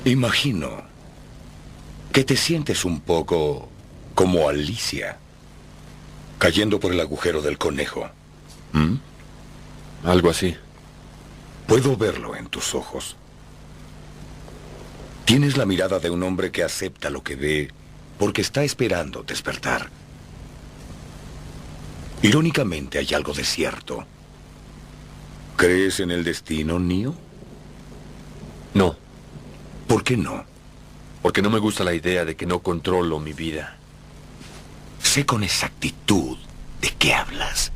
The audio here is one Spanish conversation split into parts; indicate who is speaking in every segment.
Speaker 1: Imagino que te sientes un poco como Alicia, cayendo por el agujero del conejo. ¿Mm?
Speaker 2: Algo así.
Speaker 1: Puedo verlo en tus ojos. Tienes la mirada de un hombre que acepta lo que ve porque está esperando despertar. Irónicamente, hay algo de cierto. ¿Crees en el destino, Neo?
Speaker 2: No,
Speaker 1: ¿Por qué no?
Speaker 2: porque no me gusta la idea de que no controlo mi vida.
Speaker 1: Sé con exactitud de qué hablas.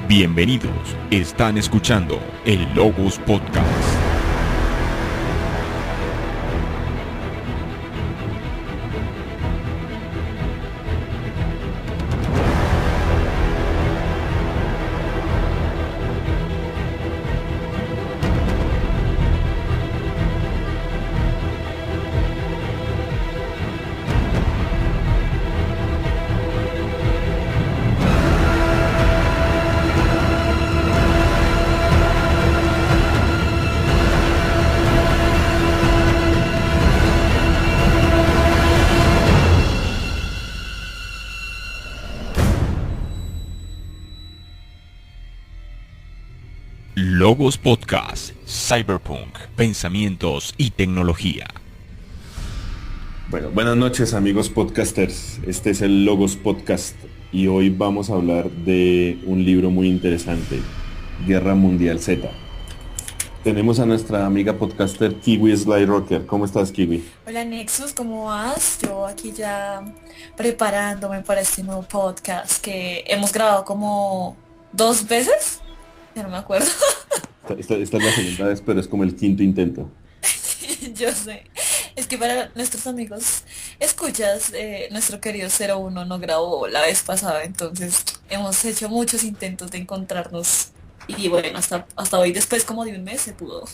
Speaker 3: Bienvenidos, están escuchando el Logos Podcast. Logos Podcast, Cyberpunk, pensamientos y tecnología.
Speaker 4: Bueno, buenas noches amigos podcasters, este es el Logos Podcast y hoy vamos a hablar de un libro muy interesante, Guerra Mundial Z. Tenemos a nuestra amiga podcaster Kiwi Sly Rocker. ¿Cómo estás, Kiwi?
Speaker 5: Hola Nexus, ¿cómo vas? Yo aquí ya preparándome para este nuevo podcast que hemos grabado como 2 veces, ya no me acuerdo.
Speaker 4: Esta es la segunda vez, pero es como el quinto intento.
Speaker 5: Yo sé, es que para nuestros amigos escuchas, nuestro querido 01 no grabó la vez pasada, entonces hemos hecho muchos intentos de encontrarnos y bueno, hasta hoy después como de un mes se pudo.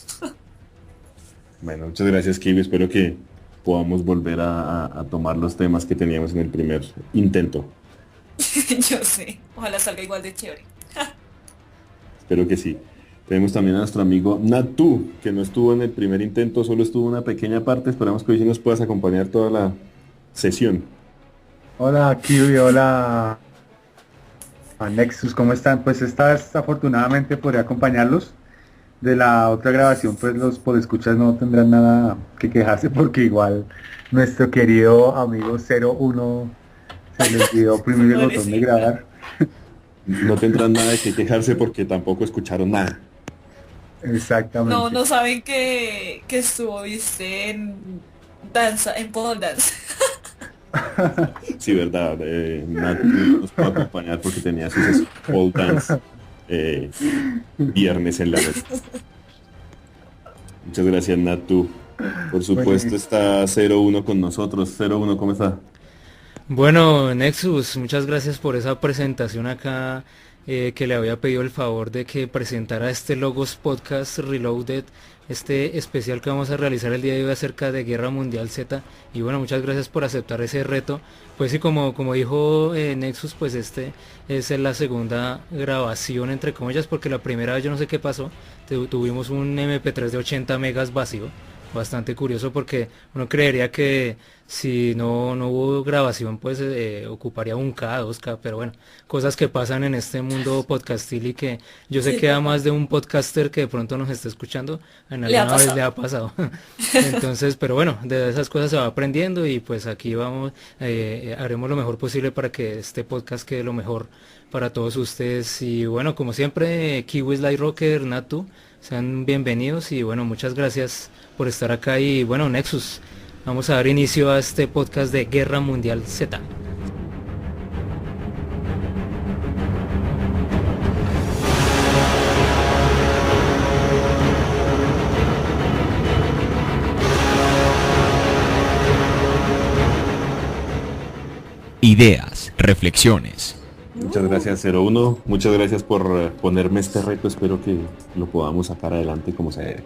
Speaker 4: Bueno, muchas gracias, Kiwi. Espero que podamos volver a tomar los temas que teníamos en el primer intento.
Speaker 5: Yo sé, ojalá salga igual de chévere.
Speaker 4: Espero que sí. Tenemos también a nuestro amigo Natu, que no estuvo en el primer intento, solo estuvo una pequeña parte. Esperamos que hoy sí nos puedas acompañar toda la sesión.
Speaker 6: Hola Kiwi, hola a Nexus, ¿cómo están? Pues esta vez afortunadamente podré acompañarlos. De la otra grabación pues los podescuchas no tendrán nada que quejarse porque igual nuestro querido amigo 01 se le olvidó oprimir el botón de grabar.
Speaker 4: No tendrán nada de que quejarse porque tampoco escucharon nada.
Speaker 6: Exactamente.
Speaker 5: No saben que estuviste en danza, en pole dance.
Speaker 4: Sí, verdad. Natu nos puede acompañar porque tenía sus pole dance viernes en la noche. Muchas gracias, Natu. Por supuesto está 01 con nosotros. 01, ¿cómo está?
Speaker 7: Bueno, Nexus, muchas gracias por esa presentación acá, que le había pedido el favor de que presentara este Logos Podcast Reloaded, este especial que vamos a realizar el día de hoy acerca de Guerra Mundial Z. Y bueno, muchas gracias por aceptar ese reto. Pues sí, como dijo Nexus, pues este es la segunda grabación entre comillas, porque la primera vez yo no sé qué pasó, tuvimos un MP3 de 80 megas vacío. Bastante curioso porque uno creería que si no hubo grabación pues ocuparía 1K, 2K, pero bueno, cosas que pasan en este mundo podcastil y que yo sé que a más de un podcaster que de pronto nos está escuchando en alguna vez le ha pasado. Entonces, pero bueno, de esas cosas se va aprendiendo y pues aquí vamos, haremos lo mejor posible para que este podcast quede lo mejor para todos ustedes. Y bueno, como siempre, Kiwi Sly Rocker, Natu, sean bienvenidos y bueno, muchas gracias por estar acá. Y bueno, Nexus, vamos a dar inicio a este podcast de Guerra Mundial Z.
Speaker 3: Ideas, reflexiones,
Speaker 4: Muchas gracias 01, muchas gracias por ponerme este reto, espero que lo podamos sacar adelante como se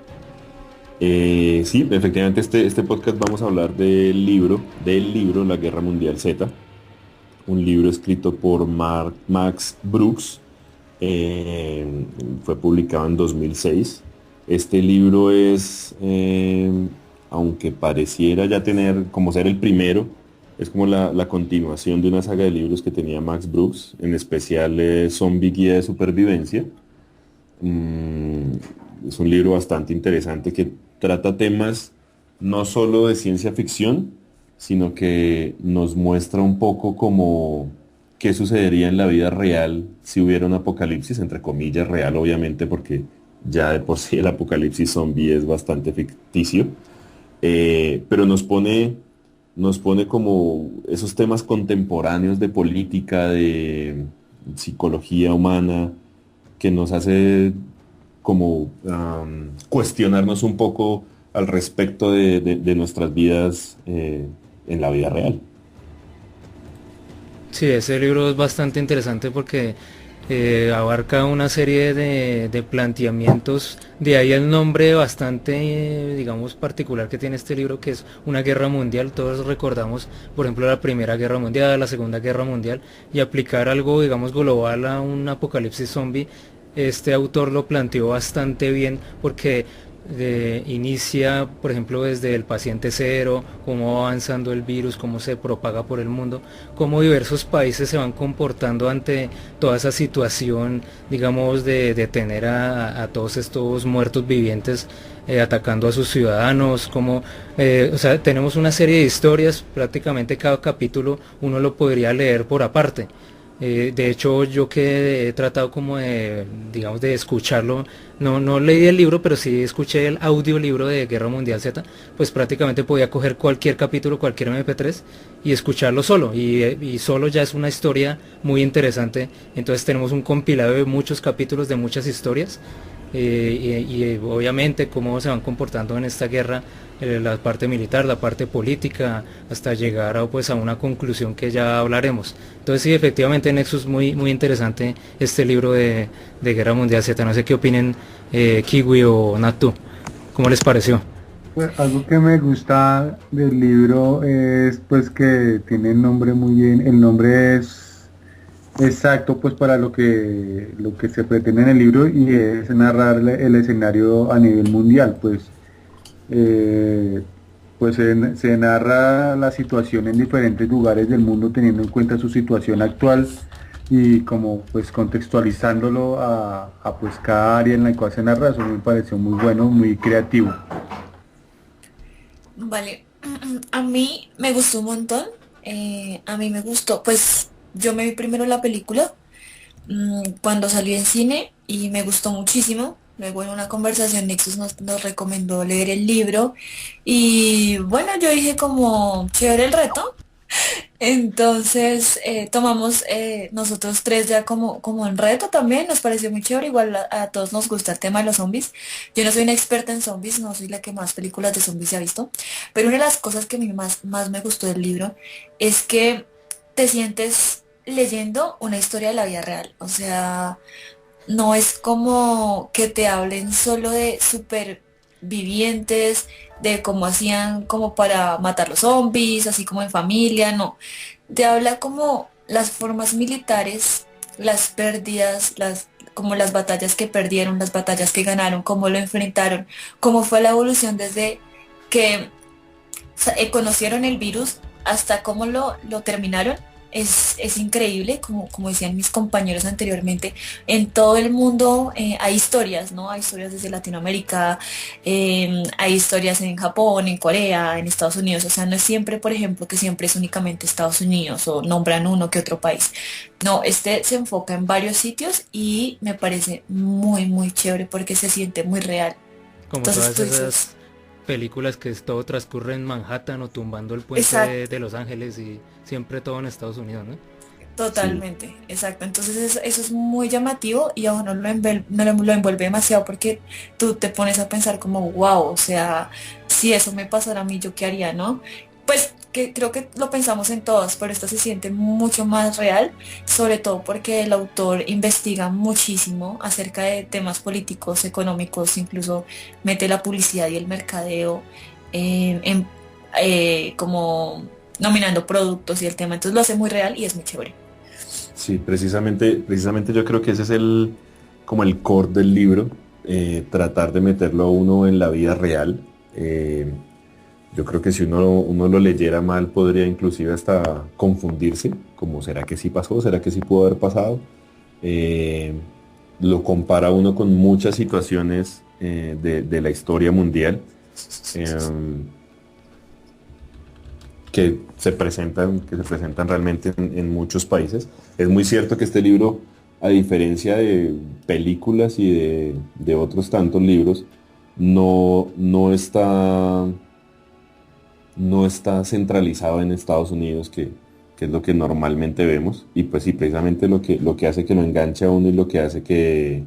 Speaker 4: debe. Sí, efectivamente este podcast vamos a hablar del libro La Guerra Mundial Z, un libro escrito por Max Brooks, fue publicado en 2006. Este libro es, aunque pareciera ya tener, como ser el primero, es como la continuación de una saga de libros que tenía Max Brooks, en especial Zombie Guía de Supervivencia. Es un libro bastante interesante que trata temas no solo de ciencia ficción, sino que nos muestra un poco como qué sucedería en la vida real si hubiera un apocalipsis, entre comillas real obviamente, porque ya de por sí el apocalipsis zombie es bastante ficticio, pero nos pone como esos temas contemporáneos de política, de psicología humana, que nos hace como cuestionarnos un poco al respecto de nuestras vidas en la vida real.
Speaker 7: Sí, ese libro es bastante interesante porque abarca una serie de planteamientos, de ahí el nombre bastante, digamos, particular que tiene este libro, que es una guerra mundial. Todos recordamos, por ejemplo, la Primera Guerra Mundial, la Segunda Guerra Mundial, y aplicar algo, digamos, global a un apocalipsis zombie. Este autor lo planteó bastante bien porque inicia, por ejemplo, desde el paciente cero, cómo va avanzando el virus, cómo se propaga por el mundo, cómo diversos países se van comportando ante toda esa situación, digamos, de tener a todos estos muertos vivientes atacando a sus ciudadanos, como, o sea, tenemos una serie de historias, prácticamente cada capítulo uno lo podría leer por aparte. De hecho, yo que he tratado como de, digamos, de escucharlo, no leí el libro, pero sí escuché el audiolibro de Guerra Mundial Z, pues prácticamente podía coger cualquier capítulo, cualquier MP3 y escucharlo solo, y solo ya es una historia muy interesante. Entonces tenemos un compilado de muchos capítulos, de muchas historias, y obviamente cómo se van comportando en esta guerra, la parte militar, la parte política, hasta llegar pues a una conclusión que ya hablaremos. Entonces sí, efectivamente, Nexus, muy interesante este libro de Guerra Mundial Z. No sé qué opinen Kiwi o Natu, ¿cómo les pareció?
Speaker 6: Pues algo que me gusta del libro es pues que tiene el nombre muy bien, el nombre es exacto pues para lo que se pretende en el libro, y es narrar el escenario a nivel mundial. Pues se narra la situación en diferentes lugares del mundo teniendo en cuenta su situación actual y como pues contextualizándolo a pues cada área en la cual se narra. Eso me pareció muy bueno, muy creativo.
Speaker 5: Vale, a mí me gustó un montón. A mí me gustó, pues yo me vi primero la película cuando salió en cine y me gustó muchísimo. Luego en una conversación Nexus nos recomendó leer el libro y bueno, yo dije como chévere el reto. Entonces tomamos nosotros tres ya como en reto también, nos pareció muy chévere. Igual a todos nos gusta el tema de los zombies. Yo no soy una experta en zombies, no soy la que más películas de zombies se ha visto, pero una de las cosas que a mí más me gustó del libro es que te sientes leyendo una historia de la vida real. O sea, no es como que te hablen solo de supervivientes, de cómo hacían como para matar los zombies, así como en familia, no. Te habla como las formas militares, las pérdidas, como las batallas que perdieron, las batallas que ganaron, cómo lo enfrentaron, cómo fue la evolución desde que conocieron el virus hasta cómo lo terminaron. Es increíble, como decían mis compañeros anteriormente, en todo el mundo hay historias, ¿no? Hay historias desde Latinoamérica, hay historias en Japón, en Corea, en Estados Unidos. O sea, no es siempre, por ejemplo, que siempre es únicamente Estados Unidos o nombran uno que otro país. No, este se enfoca en varios sitios y me parece muy chévere porque se siente muy real.
Speaker 7: Como
Speaker 5: Entonces,
Speaker 7: todas esas películas que todo transcurre en Manhattan o tumbando el puente de Los Ángeles, y siempre todo en Estados Unidos, ¿no?
Speaker 5: Totalmente, sí. Exacto. Entonces eso es muy llamativo y a uno lo envuelve demasiado porque tú te pones a pensar como, wow, o sea, si eso me pasara a mí, ¿yo qué haría, no? Pues que creo que lo pensamos en todas, pero esta se siente mucho más real, sobre todo porque el autor investiga muchísimo acerca de temas políticos, económicos, incluso mete la publicidad y el mercadeo como nominando productos y el tema, entonces lo hace muy real y es muy chévere.
Speaker 4: Sí, precisamente yo creo que ese es como el core del libro, tratar de meterlo a uno en la vida real. Yo creo que si uno lo leyera mal podría inclusive hasta confundirse, como ¿será que sí pasó? ¿Será que sí pudo haber pasado? Lo compara uno con muchas situaciones de la historia mundial que se presentan realmente en muchos países. Es muy cierto que este libro, a diferencia de películas y de otros tantos libros, no está centralizado en Estados Unidos, que es lo que normalmente vemos. Y pues sí, precisamente lo que hace que lo enganche a uno y lo que hace que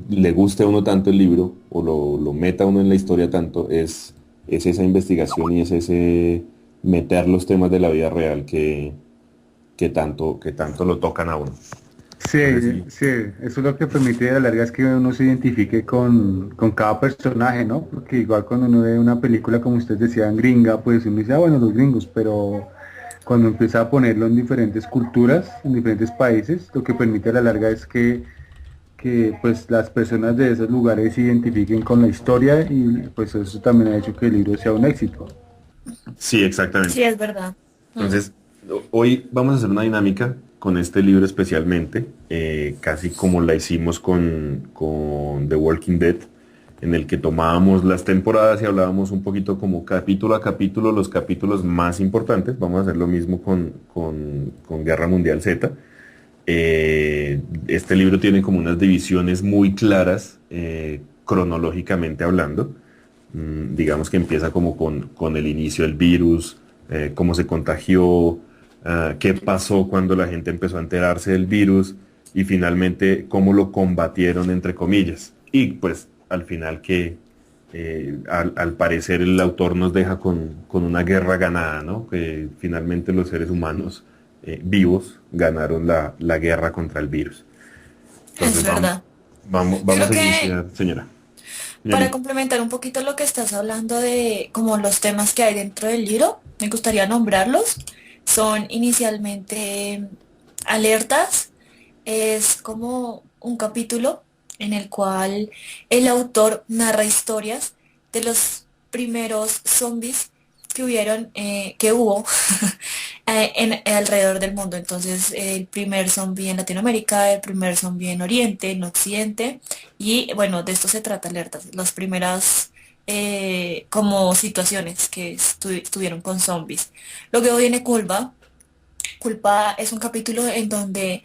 Speaker 4: le guste a uno tanto el libro o lo meta a uno en la historia tanto es esa investigación y es ese meter los temas de la vida real que tanto lo tocan a uno.
Speaker 6: Sí,
Speaker 4: Entonces,
Speaker 6: sí, eso es lo que permite a la larga es que uno se identifique con cada personaje, ¿no? Porque igual cuando uno ve una película, como ustedes decían, gringa, pues uno dice, bueno, los gringos, pero cuando empieza a ponerlo en diferentes culturas, en diferentes países, lo que permite a la larga es que pues las personas de esos lugares se identifiquen con la historia y pues eso también ha hecho que el libro sea un éxito.
Speaker 4: sí, exactamente.
Speaker 5: Sí, es verdad. Mm.
Speaker 4: Entonces, hoy vamos a hacer una dinámica con este libro especialmente, casi como la hicimos con The Walking Dead, en el que tomábamos las temporadas y hablábamos un poquito como capítulo a capítulo los capítulos más importantes. Vamos a hacer lo mismo con Guerra Mundial Z. Este libro tiene como unas divisiones muy claras, cronológicamente hablando. Digamos que empieza como con el inicio del virus, cómo se contagió, qué pasó cuando la gente empezó a enterarse del virus y finalmente cómo lo combatieron entre comillas. Y pues al final al parecer el autor nos deja con una guerra ganada, ¿no? Que finalmente los seres humanos vivos ganaron la guerra contra el virus.
Speaker 5: Es
Speaker 4: Entonces
Speaker 5: verdad.
Speaker 4: vamos
Speaker 5: Creo
Speaker 4: a
Speaker 5: que
Speaker 4: iniciar, señora.
Speaker 5: para
Speaker 4: Señorita.
Speaker 5: complementar un poquito lo que estás hablando de como los temas que hay dentro del libro, me gustaría nombrarlos. Son inicialmente alertas, es como un capítulo en el cual el autor narra historias de los primeros zombies que hubo alrededor del mundo. Entonces, el primer zombie en Latinoamérica, el primer zombie en Oriente, en Occidente, y bueno, de esto se trata alertas, las primeras como situaciones que estuvieron con zombies. Luego viene Culpa. Culpa es un capítulo en donde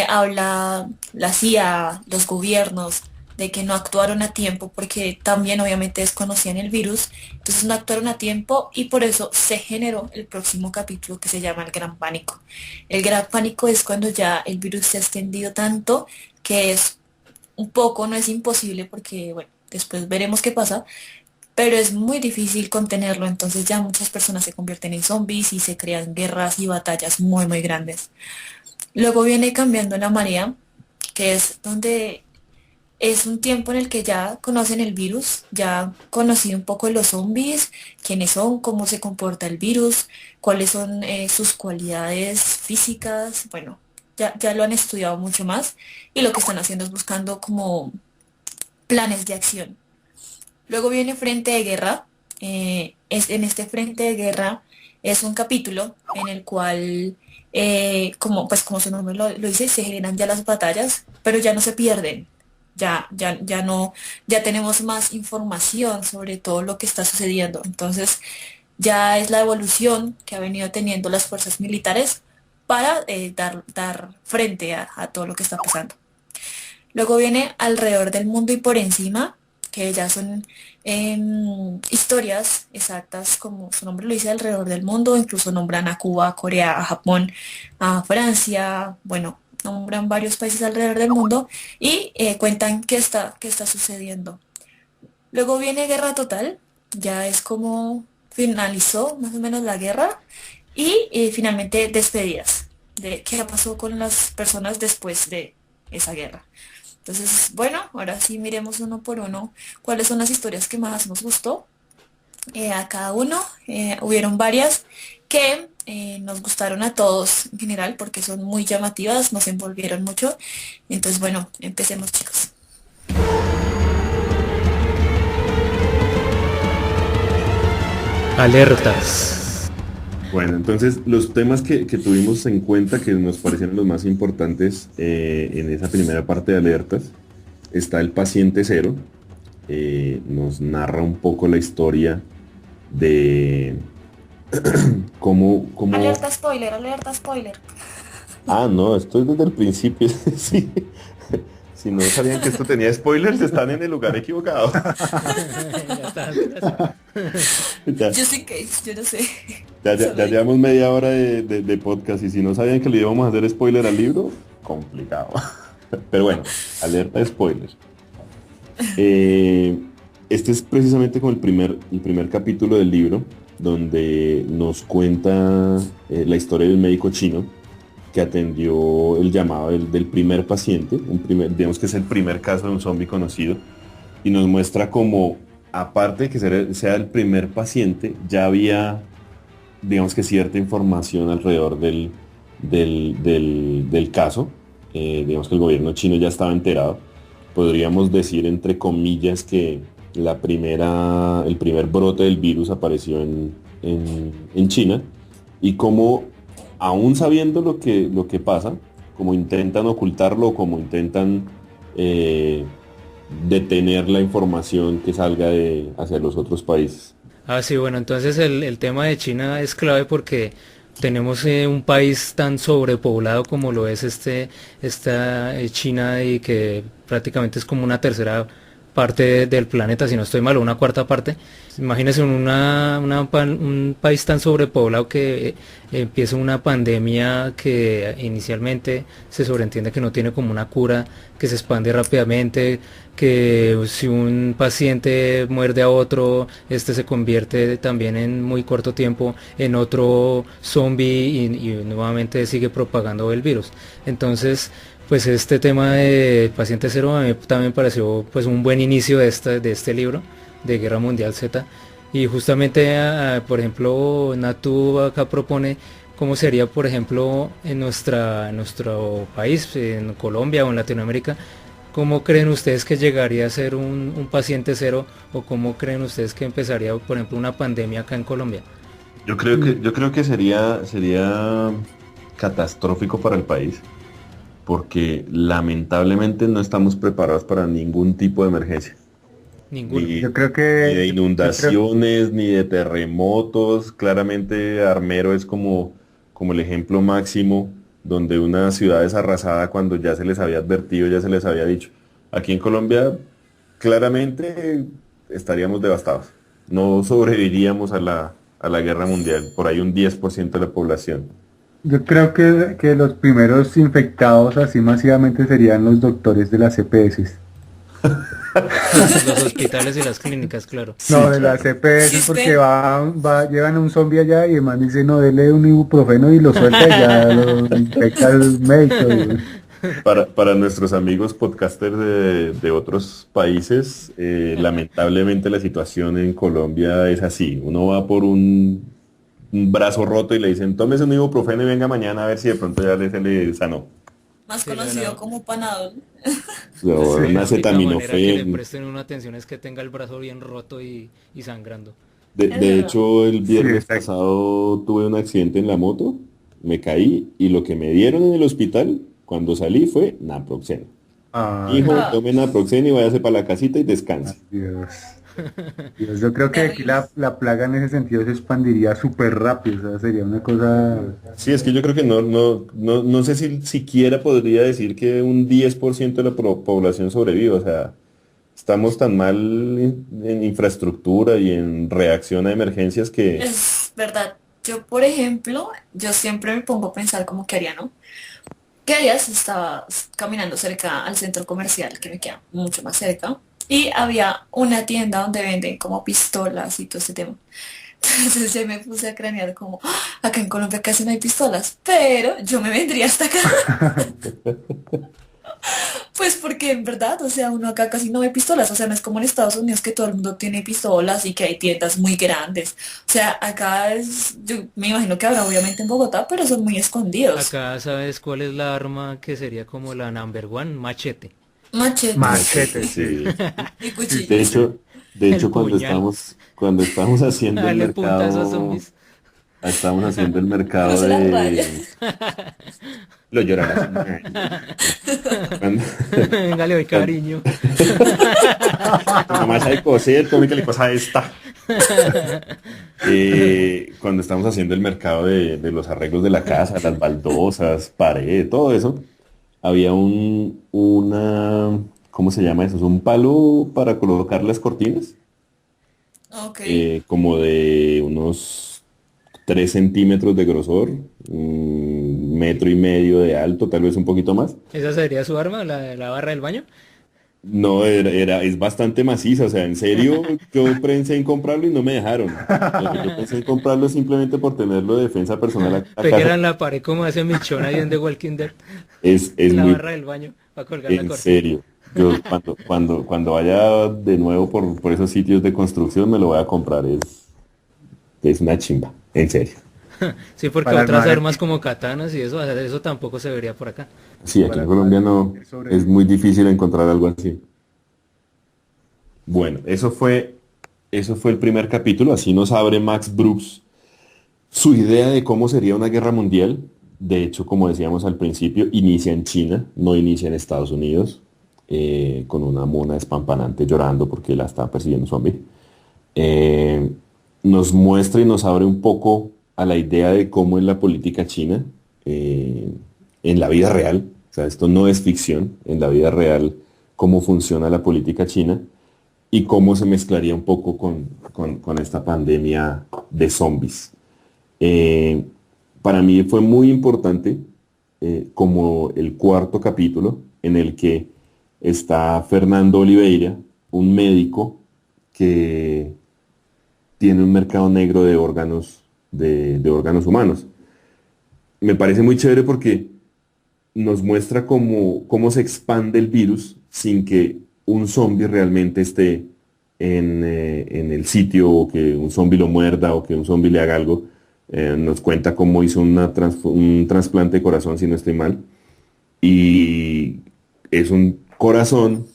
Speaker 5: habla la CIA, los gobiernos, de que no actuaron a tiempo porque también obviamente desconocían el virus, entonces no actuaron a tiempo y por eso se generó el próximo capítulo que se llama el Gran Pánico. El Gran Pánico es cuando ya el virus se ha extendido tanto que es un poco, no es imposible porque, bueno, después veremos qué pasa, pero es muy difícil contenerlo, entonces ya muchas personas se convierten en zombies y se crean guerras y batallas muy, muy grandes. Luego viene Cambiando la Marea, que es donde es un tiempo en el que ya conocen el virus, ya han conocido un poco de los zombies, quiénes son, cómo se comporta el virus, cuáles son sus cualidades físicas, bueno, ya lo han estudiado mucho más y lo que están haciendo es buscando como planes de acción. Luego viene Frente de Guerra. En este Frente de Guerra es un capítulo en el cual, como su nombre lo dice, se generan ya las batallas, pero ya no se pierden. Ya no, ya tenemos más información sobre todo lo que está sucediendo. Entonces, ya es la evolución que ha venido teniendo las fuerzas militares para dar frente a todo lo que está pasando. Luego viene Alrededor del Mundo y por Encima, que ya son historias exactas, como su nombre lo dice, alrededor del mundo. Incluso nombran a Cuba, a Corea, a Japón, a Francia, bueno, nombran varios países alrededor del mundo y cuentan qué está sucediendo. Luego viene Guerra Total, ya es como finalizó más o menos la guerra y finalmente despedidas de qué pasó con las personas después de esa guerra. Entonces, bueno, ahora sí miremos uno por uno cuáles son las historias que más nos gustó a cada uno. Hubieron varias que nos gustaron a todos en general porque son muy llamativas, nos envolvieron mucho. Entonces, bueno, empecemos chicos.
Speaker 7: Alertas.
Speaker 4: Bueno, entonces los temas que tuvimos en cuenta que nos parecieron los más importantes en esa primera parte de alertas, está el paciente cero, nos narra un poco la historia de cómo...
Speaker 5: Alerta spoiler, alerta spoiler.
Speaker 4: Ah, no, esto es desde el principio, sí. Si no sabían que esto tenía spoilers, están en el lugar equivocado. Ya,
Speaker 5: Just in case, yo no sé.
Speaker 4: ya llevamos media hora de podcast y si no sabían que le íbamos a hacer spoiler al libro, complicado. Pero bueno, alerta de spoiler. Este es precisamente como el primer capítulo del libro, donde nos cuenta la historia del médico chino que atendió el llamado del primer paciente, digamos que es el primer caso de un zombie conocido, y nos muestra como, aparte de que sea el primer paciente, ya había, digamos que cierta información alrededor del caso, digamos que el gobierno chino ya estaba enterado, podríamos decir entre comillas que el primer brote del virus apareció en China, y como aún sabiendo lo que pasa, como intentan ocultarlo, como intentan detener la información que salga hacia los otros países.
Speaker 7: Ah, sí, bueno, entonces el tema de China es clave porque tenemos un país tan sobrepoblado como lo es esta China y que prácticamente es como una tercera parte del planeta, si no estoy mal, o una cuarta parte. Imagínense un país tan sobrepoblado que empieza una pandemia que inicialmente se sobreentiende que no tiene como una cura, que se expande rápidamente, que si un paciente muerde a otro, este se convierte también en muy corto tiempo en otro zombie y nuevamente sigue propagando el virus. Entonces, pues este tema de Paciente Cero a mí también pareció pues un buen inicio de este libro de Guerra Mundial Z. Y justamente, por ejemplo, Natu acá propone cómo sería, por ejemplo, en nuestro país, en Colombia o en Latinoamérica, cómo creen ustedes que llegaría a ser un paciente cero o cómo creen ustedes que empezaría, por ejemplo, una pandemia acá en Colombia.
Speaker 4: Yo creo que sería catastrófico para el país, porque lamentablemente no estamos preparados para ningún tipo de emergencia.
Speaker 7: Ninguno.
Speaker 4: Ni,
Speaker 6: Yo creo
Speaker 4: ni
Speaker 6: que
Speaker 4: de inundaciones, ni de terremotos. Claramente Armero es como el ejemplo máximo donde una ciudad es arrasada cuando ya se les había advertido, ya se les había dicho. Aquí en Colombia claramente estaríamos devastados. No sobreviviríamos a la guerra mundial, por ahí un 10% de la población.
Speaker 6: yo creo que los primeros infectados así masivamente serían los doctores de las EPS.
Speaker 7: Los hospitales y las clínicas, claro.
Speaker 6: No, de las EPS porque llevan un zombie allá y el man dice no, dele un ibuprofeno y lo suelta y ya lo infecta el médico.
Speaker 4: Para nuestros amigos podcasters de otros países, lamentablemente la situación en Colombia es así. Uno va por un brazo roto y le dicen, tómese un ibuprofeno y venga mañana a ver si de pronto se le sanó.
Speaker 5: Más
Speaker 7: Sí,
Speaker 5: conocido
Speaker 7: no.
Speaker 5: como Panadol.
Speaker 4: O
Speaker 7: La
Speaker 4: un
Speaker 7: única manera que le
Speaker 4: acetaminofén.
Speaker 7: presten una atención es que tenga el brazo bien roto y sangrando.
Speaker 4: De hecho, el viernes
Speaker 6: exacto.
Speaker 4: pasado tuve un accidente en la moto, me caí y lo que me dieron en el hospital cuando salí fue naproxeno.
Speaker 6: Ay,
Speaker 4: Hijo, tome naproxeno y váyase para la casita y descanse.
Speaker 6: Dios. Dios, yo creo que aquí la plaga en ese sentido se expandiría súper rápido, o sea, sería una cosa...
Speaker 4: Sí, es que yo creo que no sé si siquiera podría decir que un 10% de la población sobrevive, o sea, estamos tan mal en infraestructura y en reacción a emergencias que...
Speaker 5: Es verdad. Yo, por ejemplo, yo siempre me pongo a pensar como que haría, ¿no? ¿Qué haría si estaba caminando cerca al centro comercial, que me queda mucho más cerca? y había una tienda donde venden como pistolas y todo ese tema. Entonces yo me puse a cranear como, "Ah, acá en Colombia casi no hay pistolas, pero yo me vendría hasta acá". Pues porque en verdad, o sea, uno acá casi no ve pistolas, o sea, no es como en Estados Unidos que todo el mundo tiene pistolas y que hay tiendas muy grandes. O sea, acá es, yo me imagino que habrá obviamente en Bogotá, pero son muy escondidos.
Speaker 7: Acá sabes cuál es la arma que sería como la number one, machete.
Speaker 5: Machetes
Speaker 6: Machete, sí.
Speaker 4: Sí.
Speaker 5: y
Speaker 6: Sí,
Speaker 4: De
Speaker 6: sí,
Speaker 5: cuchillos.
Speaker 6: sí.
Speaker 4: hecho, de
Speaker 7: El
Speaker 4: hecho
Speaker 7: puñal.
Speaker 4: cuando estamos haciendo el
Speaker 7: Dale punta a esos
Speaker 4: mercado,
Speaker 7: zombies.
Speaker 4: estábamos haciendo el mercado
Speaker 5: Cruce las rayas.
Speaker 4: de lo llorarás. Cuando,
Speaker 7: Venga, le doy
Speaker 4: cuando-
Speaker 7: cariño.
Speaker 4: Mamá sabe coser, cómo que le cosa esta. Cuando estamos haciendo el mercado de los arreglos de la casa, las baldosas, pared, todo eso, había ¿cómo se llama eso? Es un palo para colocar las cortinas,
Speaker 5: Ok.
Speaker 4: como de unos 3 centímetros de grosor, 1,5 metros de alto, tal vez un poquito más.
Speaker 7: ¿Esa sería su arma, la barra del baño?
Speaker 4: No, es bastante maciza, o sea, en serio, yo pensé en comprarlo y no me dejaron. Yo pensé en comprarlo simplemente por tenerlo de defensa personal a
Speaker 7: Peguera
Speaker 4: casa.
Speaker 7: en la pared como hace Michonne ahí en The Walking Dead.
Speaker 4: Es
Speaker 7: En la
Speaker 4: muy,
Speaker 7: barra del baño para colgar la
Speaker 4: en
Speaker 7: cortina.
Speaker 4: serio. Yo cuando vaya de nuevo por esos sitios de construcción me lo voy a comprar. Es una chimba, en serio.
Speaker 7: Sí, porque
Speaker 6: Para
Speaker 7: otras
Speaker 6: armar
Speaker 7: armas como katanas y eso tampoco se vería por acá.
Speaker 4: Sí, aquí
Speaker 6: para
Speaker 4: en Colombia no,
Speaker 6: el sobre.
Speaker 4: es muy difícil encontrar algo así. Bueno, eso fue el primer capítulo. Así nos abre Max Brooks su idea de cómo sería una guerra mundial. De hecho, como decíamos al principio, inicia en China, no inicia en Estados Unidos, con una mona despampanante llorando porque la está persiguiendo un zombie. Eh, Nos muestra y nos abre un poco a la idea de cómo es la política china en la vida real. O sea, esto no es ficción, en la vida real, cómo funciona la política china y cómo se mezclaría un poco con esta pandemia de zombies. Eh, para mí fue muy importante como el cuarto capítulo en el que está Fernando Oliveira, un médico que tiene un mercado negro de órganos, de órganos humanos. Me parece muy chévere porque nos muestra cómo se expande el virus sin que un zombie realmente esté en el sitio o que un zombie lo muerda o que un zombie le haga algo. Nos cuenta cómo hizo un trasplante de corazón, si no estoy mal. Y es un corazón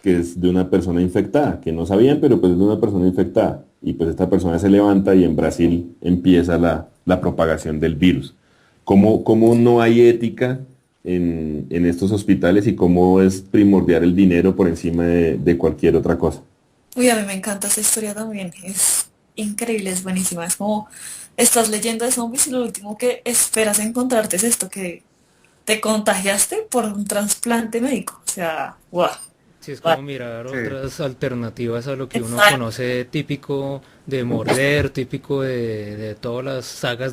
Speaker 4: que es de una persona infectada, que no sabían, pero pues es de una persona infectada. Y pues esta persona se levanta y en Brasil empieza la propagación del virus. ¿Cómo no hay ética en estos hospitales y cómo es primordial el dinero por encima de cualquier otra cosa?
Speaker 5: Uy, a mí me encanta esa historia también. Es increíble, es buenísima. Es como estás leyendo de zombies y lo último que esperas encontrarte es esto, que te contagiaste por un trasplante médico. O sea, wow.
Speaker 7: Sí, es como mirar
Speaker 6: Sí.
Speaker 7: otras alternativas a lo que uno
Speaker 5: Exacto.
Speaker 7: conoce típico de morder, típico de todas las sagas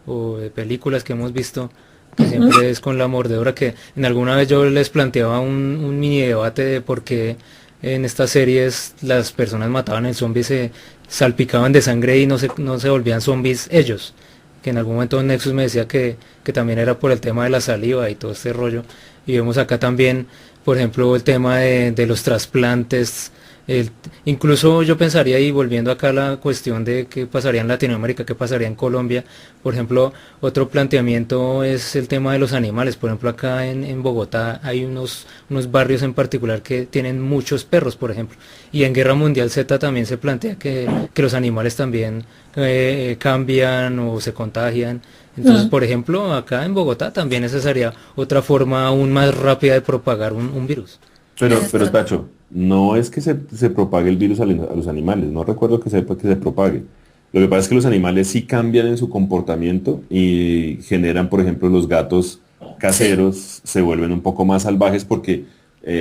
Speaker 7: o de películas que hemos visto, que siempre es con la mordedura, que en alguna vez yo les planteaba un mini debate de por qué en estas series las personas mataban el zombie, se salpicaban de sangre y no se volvían zombies ellos. Que en algún momento Nexus me decía que también era por el tema de la saliva y todo este rollo. Y vemos acá también, por ejemplo, el tema de los trasplantes. Incluso yo pensaría, y volviendo acá a la cuestión de qué pasaría en Latinoamérica, qué pasaría en Colombia, por ejemplo, otro planteamiento es el tema de los animales. Por ejemplo, acá en Bogotá hay unos barrios en particular que tienen muchos perros, por ejemplo. Y en Guerra Mundial Z también se plantea que los animales también cambian o se contagian. Entonces, por ejemplo, acá en Bogotá también esa sería otra forma aún más rápida de propagar un virus.
Speaker 4: Pero Tacho, no es que se propague el virus a los animales, no recuerdo que se propague. Lo que pasa es que los animales sí cambian en su comportamiento y generan, por ejemplo, los gatos caseros se vuelven un poco más salvajes porque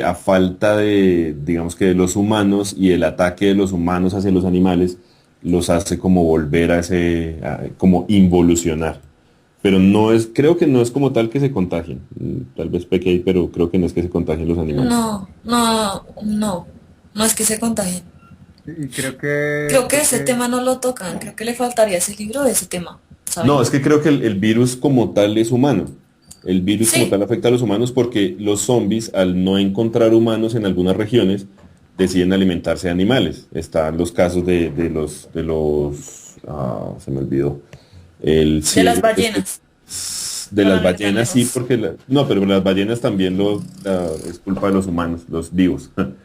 Speaker 4: a falta digamos que de los humanos y el ataque de los humanos hacia los animales, los hace como volver como involucionar. Pero creo que no es como tal que se contagien. Tal vez peque ahí, pero creo que no es que se contagien los animales.
Speaker 5: No, no, no, no es que se contagien.
Speaker 6: Y
Speaker 5: Creo que ese tema no lo tocan, creo que le faltaría ese libro de ese tema,
Speaker 4: No,
Speaker 5: ¿saben?
Speaker 4: es que creo que el virus como tal es humano. El virus como
Speaker 5: Sí,
Speaker 4: tal afecta a los humanos porque los zombies, al no encontrar humanos en algunas regiones, deciden alimentarse de animales. Están los casos se me olvidó.
Speaker 5: de las ballenas,
Speaker 4: De
Speaker 5: para
Speaker 4: las
Speaker 5: no ir tan
Speaker 4: ballenas sí,
Speaker 5: lejos.
Speaker 4: porque no, pero las ballenas también es culpa de los humanos, los vivos.
Speaker 5: Bueno,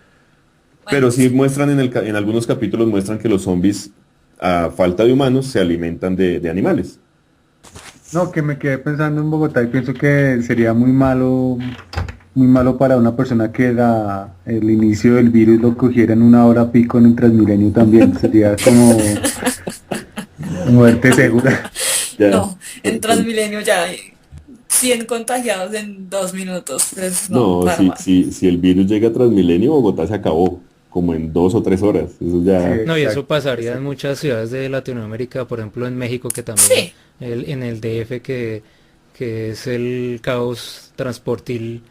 Speaker 4: Pero sí muestran en algunos capítulos muestran que los zombies, a falta de humanos, se alimentan de animales.
Speaker 6: no, que me quedé pensando en Bogotá y pienso que sería muy malo para una persona que el inicio del virus lo cogiera en una hora pico en el Transmilenio también. Sería como muerte segura.
Speaker 4: Ya.
Speaker 5: no, en Transmilenio ya hay 100 contagiados en 2 minutos, pues no,
Speaker 4: No,
Speaker 5: bárbaro.
Speaker 4: si el virus llega a Transmilenio, Bogotá se acabó, como en 2 o 3 horas. Eso
Speaker 6: Sí,
Speaker 4: ya.
Speaker 7: No, y eso
Speaker 6: exacto,
Speaker 7: pasaría en
Speaker 6: exacto.
Speaker 7: muchas ciudades de Latinoamérica, por ejemplo en México, que también,
Speaker 5: Sí,
Speaker 7: en el DF, que es el caos transportil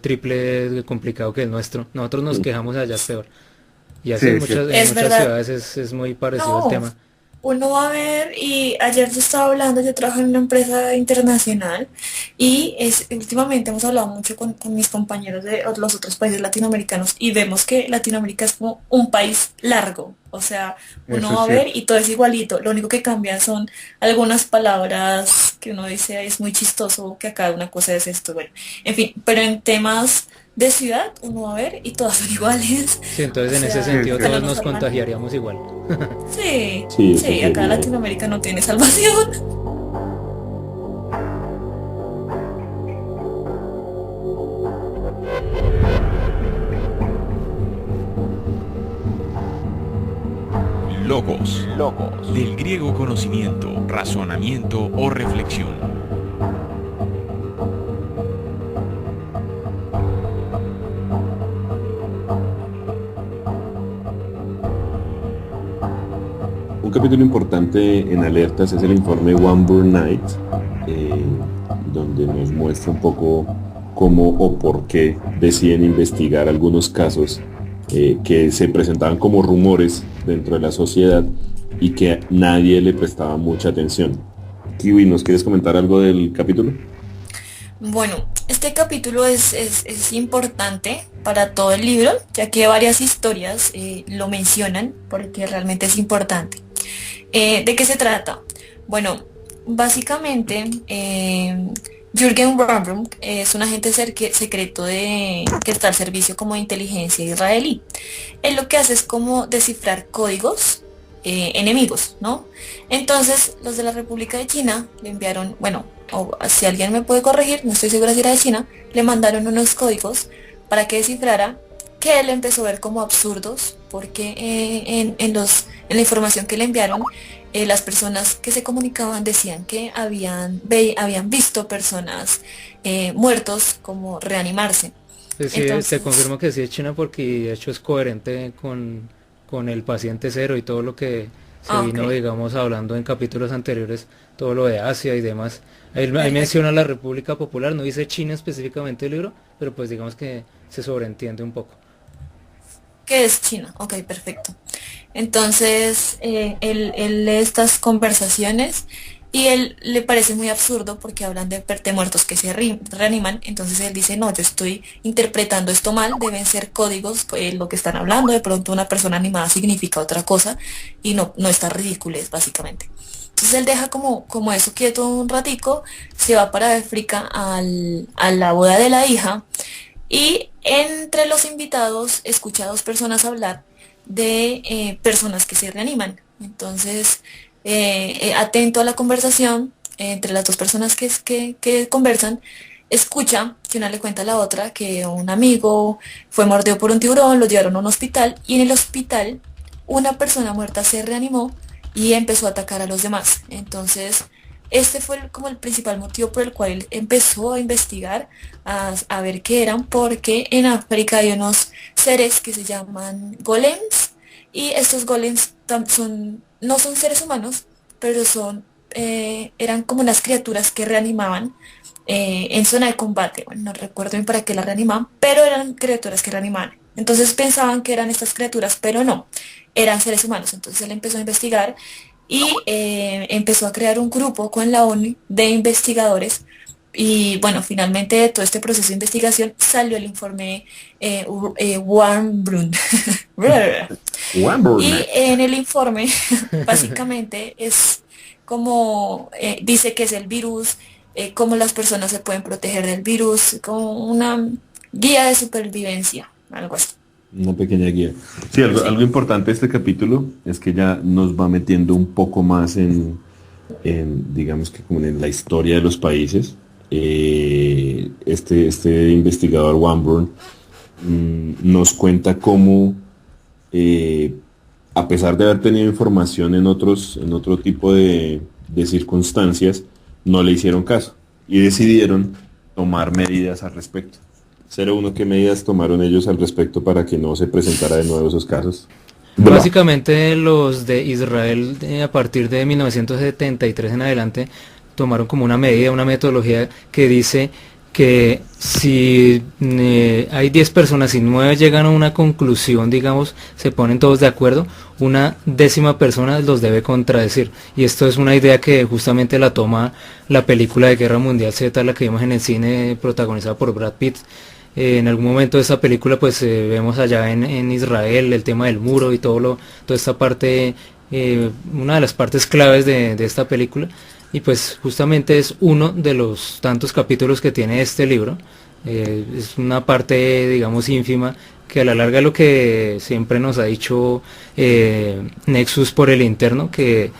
Speaker 7: triple de complicado que el nuestro. Nosotros nos quejamos, allá es peor. Y así
Speaker 6: Sí, sí.
Speaker 7: en
Speaker 5: es
Speaker 7: muchas
Speaker 5: verdad.
Speaker 7: ciudades es muy parecido el
Speaker 5: No,
Speaker 7: tema.
Speaker 5: uno va a ver, y ayer yo estaba hablando, yo trabajo en una empresa internacional y últimamente hemos hablado mucho con mis compañeros de los otros países latinoamericanos y vemos que Latinoamérica es como un país largo, o sea,
Speaker 6: Eso
Speaker 5: uno
Speaker 6: es
Speaker 5: va a ver
Speaker 6: cierto.
Speaker 5: y todo es igualito, lo único que cambia son algunas palabras que uno dice es muy chistoso que acá una cosa es esto, bueno, en fin, pero en temas de ciudad uno va a ver y todas son iguales,
Speaker 7: Sí,
Speaker 5: o
Speaker 7: entonces en ese
Speaker 6: Sí,
Speaker 5: sea,
Speaker 6: es
Speaker 7: sentido
Speaker 5: acá no
Speaker 7: todos
Speaker 6: cierto.
Speaker 5: nos
Speaker 7: nos
Speaker 5: salvan.
Speaker 7: contagiaríamos igual.
Speaker 5: Sí,
Speaker 4: Sí, eso
Speaker 5: sí, acá
Speaker 4: sería.
Speaker 5: Latinoamérica no tiene salvación.
Speaker 3: Logos. Del griego conocimiento, razonamiento o reflexión.
Speaker 4: Un capítulo importante en Alertas es el informe One Burn Night, eh, donde nos muestra un poco cómo o por qué deciden investigar algunos casos que se presentaban como rumores dentro de la sociedad y que nadie le prestaba mucha atención. Kiwi, ¿nos quieres comentar algo del capítulo?
Speaker 5: Bueno, este capítulo es importante para todo el libro, ya que varias historias lo mencionan porque realmente es importante. ¿De qué se trata? Bueno, básicamente Jürgen Warburg es un agente secreto que está al servicio como de inteligencia israelí. Él lo que hace es como descifrar códigos enemigos, ¿no? Entonces, los de la República de China le enviaron, bueno, o si alguien me puede corregir, no estoy segura si era de China, le mandaron unos códigos para que descifrara, que él empezó a ver como absurdos, porque en la información que le enviaron, las personas que se comunicaban decían que habían visto personas muertos como reanimarse.
Speaker 7: Pues sí, te
Speaker 5: Entonces,
Speaker 7: confirmo que sí es China porque de hecho es coherente con el paciente cero y todo lo que se
Speaker 5: ah, ok,
Speaker 7: vino, digamos, hablando en capítulos anteriores, todo lo de Asia y demás. Ahí
Speaker 5: perfecto.
Speaker 7: menciona la República Popular, no dice China específicamente el libro, pero pues digamos que se sobreentiende un poco.
Speaker 5: ¿Qué es China? Ok, perfecto. Entonces, él lee estas conversaciones y él le parece muy absurdo porque hablan de muertos que se reaniman. Entonces él dice, no, yo estoy interpretando esto mal, deben ser códigos, lo que están hablando, de pronto una persona animada significa otra cosa y no está ridículo, básicamente. Entonces él deja como eso quieto un ratico, se va para África a la boda de la hija y entre los invitados escucha a dos personas hablar de personas que se reaniman. Entonces, atento a la conversación entre las dos personas que conversan, escucha que una le cuenta a la otra que un amigo fue mordido por un tiburón, lo llevaron a un hospital y en el hospital una persona muerta se reanimó y empezó a atacar a los demás. Entonces, este fue como el principal motivo por el cual él empezó a investigar, a ver qué eran, porque en África hay unos seres que se llaman golems, y estos golems no son seres humanos, pero eran como unas criaturas que reanimaban en zona de combate. Bueno, no recuerdo bien para qué la reanimaban, pero eran criaturas que reanimaban. Entonces pensaban que eran estas criaturas, pero no, eran seres humanos. Entonces él empezó a investigar y empezó a crear un grupo con la ONU de investigadores. Y bueno, finalmente de todo este proceso de investigación salió el informe Warmbrun. Y en el informe básicamente es como dice que es el virus, cómo las personas se pueden proteger del virus, como una guía de supervivencia, algo así.
Speaker 4: Una pequeña guía. Sí, algo importante de este capítulo es que ya nos va metiendo un poco más digamos que como en la historia de los países. Este investigador Wanburn nos cuenta cómo, a pesar de haber tenido información en otro tipo de circunstancias, no le hicieron caso y decidieron tomar medidas al respecto. 01, ¿qué medidas tomaron ellos al respecto para que no se presentara de nuevo esos casos?
Speaker 7: Básicamente los de Israel a partir de 1973 en adelante tomaron como una medida, una metodología que dice que si hay 10 personas y 9 llegan a una conclusión, digamos, se ponen todos de acuerdo, una 10ª persona los debe contradecir. Y esto es una idea que justamente la toma la película de Guerra Mundial Z, la que vimos en el cine, protagonizada por Brad Pitt. En algún momento de esa película pues vemos allá en Israel el tema del muro y toda esta parte, una de las partes claves de esta película. Y pues justamente es uno de los tantos capítulos que tiene este libro. Es una parte, digamos, ínfima, que a la larga lo que siempre nos ha dicho Nexus por el interno, que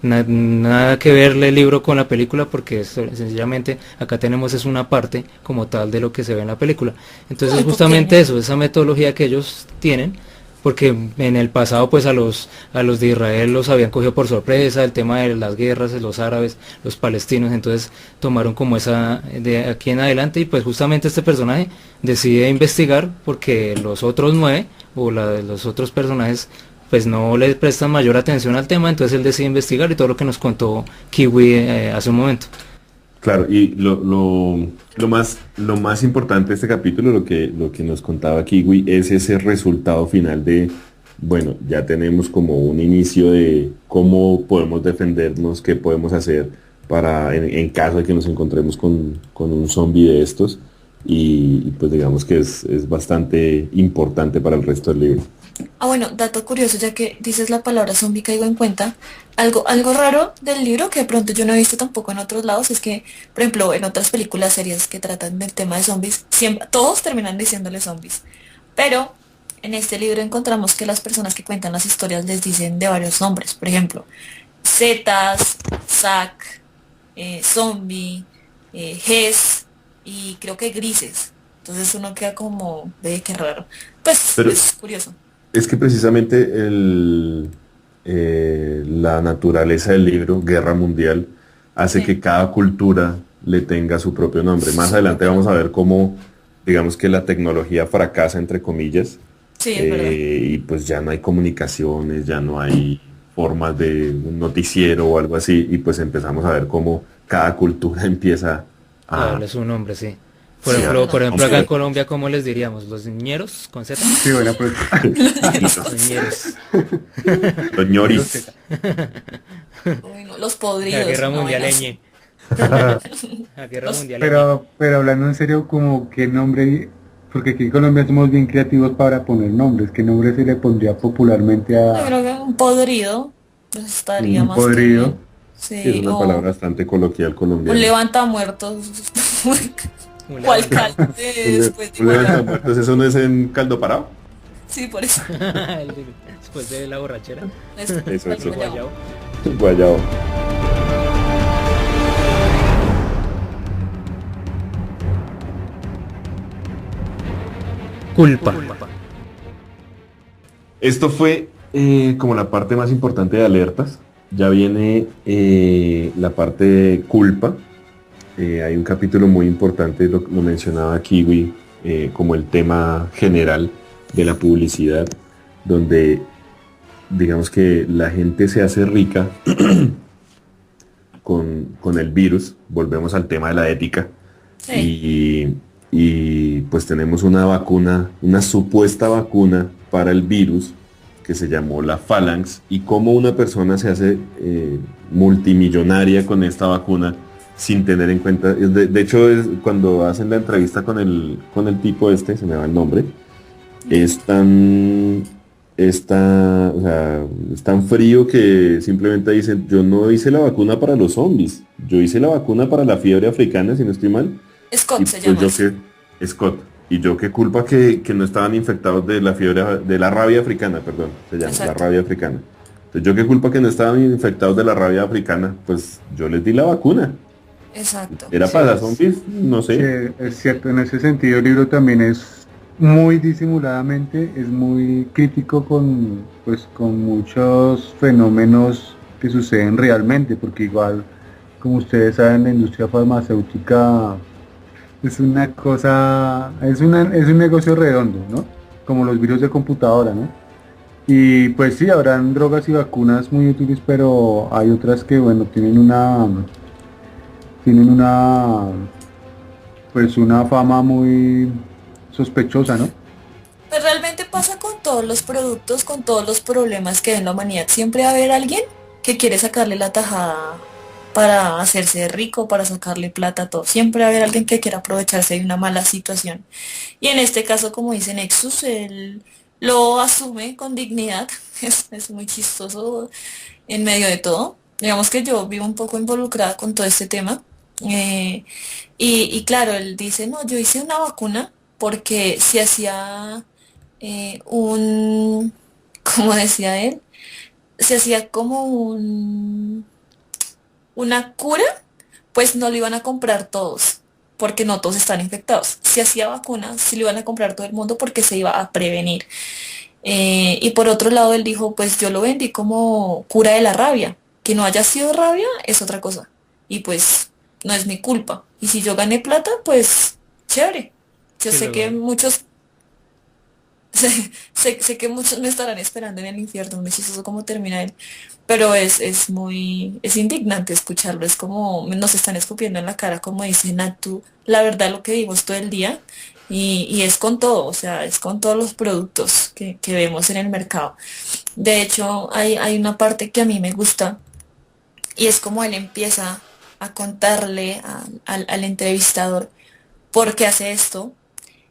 Speaker 7: nada que verle el libro con la película, porque sencillamente acá tenemos es una parte como tal de lo que se ve en la película. Entonces justamente eso, esa metodología que ellos tienen, porque en el pasado pues a los de Israel los habían cogido por sorpresa, el tema de las guerras, los árabes, los palestinos, entonces tomaron como esa de aquí en adelante, y pues justamente este personaje decide investigar porque los otros 9 o los otros personajes pues no le prestan mayor atención al tema, entonces él decide investigar, y todo lo que nos contó Kiwi hace un momento.
Speaker 4: Claro, y lo más importante de este capítulo, lo que nos contaba Kiwi, es ese resultado final de, bueno, ya tenemos como un inicio de cómo podemos defendernos, qué podemos hacer para en caso de que nos encontremos con un zombie de estos, y pues digamos que es bastante importante para el resto del libro.
Speaker 5: Bueno, dato curioso, ya que dices la palabra zombie, caigo en cuenta. Algo raro del libro que de pronto yo no he visto tampoco en otros lados es que, por ejemplo, en otras películas, series que tratan del tema de zombies, siempre, todos terminan diciéndole zombies. Pero en este libro encontramos que las personas que cuentan las historias les dicen de varios nombres. Por ejemplo, Zetas, Zack, Zombie, Ges y creo que Grises. Entonces uno queda como, ve qué raro. Pues pero es curioso.
Speaker 4: Es que precisamente la naturaleza del libro, Guerra Mundial, hace que cada cultura le tenga su propio nombre. Más adelante vamos a ver cómo, digamos que la tecnología fracasa, entre comillas, y pues ya no hay comunicaciones, ya no hay formas de un noticiero o algo así, y pues empezamos a ver cómo cada cultura empieza a
Speaker 7: darle su nombre, sí. Por ejemplo, acá en Colombia, ¿cómo les diríamos? ¿Los ñeros con Z?
Speaker 6: Sí, buena pregunta.
Speaker 7: Los ñeros.
Speaker 4: Los ñoris.
Speaker 5: Los podridos.
Speaker 7: La guerra mundialeña. La guerra mundialeña.
Speaker 6: Pero hablando en serio, como qué nombre, porque aquí en Colombia somos bien creativos para poner nombres. ¿Qué nombre se le pondría popularmente a...?
Speaker 5: Yo creo que un podrido estaría más
Speaker 6: podrido.
Speaker 5: Sí,
Speaker 4: es una palabra bastante coloquial colombiana.
Speaker 5: Un levantamuertos. O alcalde después de
Speaker 4: Entonces ¿eso no es en caldo parado?
Speaker 5: Sí, por eso.
Speaker 7: Después de la borrachera.
Speaker 4: Eso.
Speaker 7: Guayao.
Speaker 4: Guayao.
Speaker 7: Culpa.
Speaker 4: Esto fue como la parte más importante de alertas. Ya viene la parte de culpa. Hay un capítulo muy importante, lo mencionaba Kiwi, como el tema general de la publicidad, donde digamos que la gente se hace rica con el virus. Volvemos al tema de la ética.
Speaker 5: Sí.
Speaker 4: y pues tenemos una vacuna, una supuesta vacuna para el virus que se llamó la Phalanx, y cómo una persona se hace multimillonaria con esta vacuna sin tener en cuenta, de hecho es cuando hacen la entrevista con el tipo este, se me va el nombre, es tan, o sea, es tan frío que simplemente dice, yo no hice la vacuna para los zombies, yo hice la vacuna para la fiebre africana, si no estoy mal.
Speaker 5: Scott
Speaker 4: Y
Speaker 5: se
Speaker 4: pues
Speaker 5: llama.
Speaker 4: yo
Speaker 5: así.
Speaker 4: Scott, y yo qué culpa que no estaban infectados de la fiebre, de la rabia africana, perdón, se llama, la
Speaker 5: Exacto.
Speaker 4: rabia africana. Entonces yo qué culpa que no estaban infectados de la rabia africana, pues yo les di la vacuna.
Speaker 5: Exacto.
Speaker 4: ¿Era
Speaker 6: Sí,
Speaker 4: para zombies? No
Speaker 6: sí,
Speaker 4: sé.
Speaker 6: es cierto, en ese sentido el libro también es muy disimuladamente, es muy crítico con, pues, con muchos fenómenos que suceden realmente, porque igual, como ustedes saben, la industria farmacéutica es una cosa, es un negocio redondo, ¿no? Como los virus de computadora, ¿no? Y pues sí, habrán drogas y vacunas muy útiles, pero hay otras que, bueno, tienen una, pues una fama muy sospechosa, ¿no?
Speaker 5: Pues realmente pasa con todos los productos, con todos los problemas que hay en la humanidad. Siempre va a haber alguien que quiere sacarle la tajada para hacerse rico, para sacarle plata a todo. Siempre va a haber alguien que quiera aprovecharse de una mala situación. Y en este caso, como dice Nexus, él lo asume con dignidad. Es muy chistoso en medio de todo. Digamos que yo vivo un poco involucrada con todo este tema. eh, y claro, él dice, no, yo hice una vacuna porque si hacía un, como decía él, se hacía como una cura, pues no lo iban a comprar todos, porque no todos están infectados. Si hacía vacunas, sí lo iban a comprar todo el mundo porque se iba a prevenir. Y por otro lado, él dijo, pues yo lo vendí como cura de la rabia. Que no haya sido rabia es otra cosa. Y pues no es mi culpa. Y si yo gané plata, pues chévere. Yo
Speaker 7: Sí,
Speaker 5: sé que
Speaker 7: luego,
Speaker 5: muchos sé que muchos me estarán esperando en el infierno, muy chistoso cómo termina él, pero es indignante escucharlo, es como nos están escupiendo en la cara, como dice Natu, la verdad lo que vimos todo el día, y es con todo, o sea, es con todos los productos que vemos en el mercado. De hecho, hay una parte que a mí me gusta, y es como él empieza a contarle al entrevistador por qué hace esto,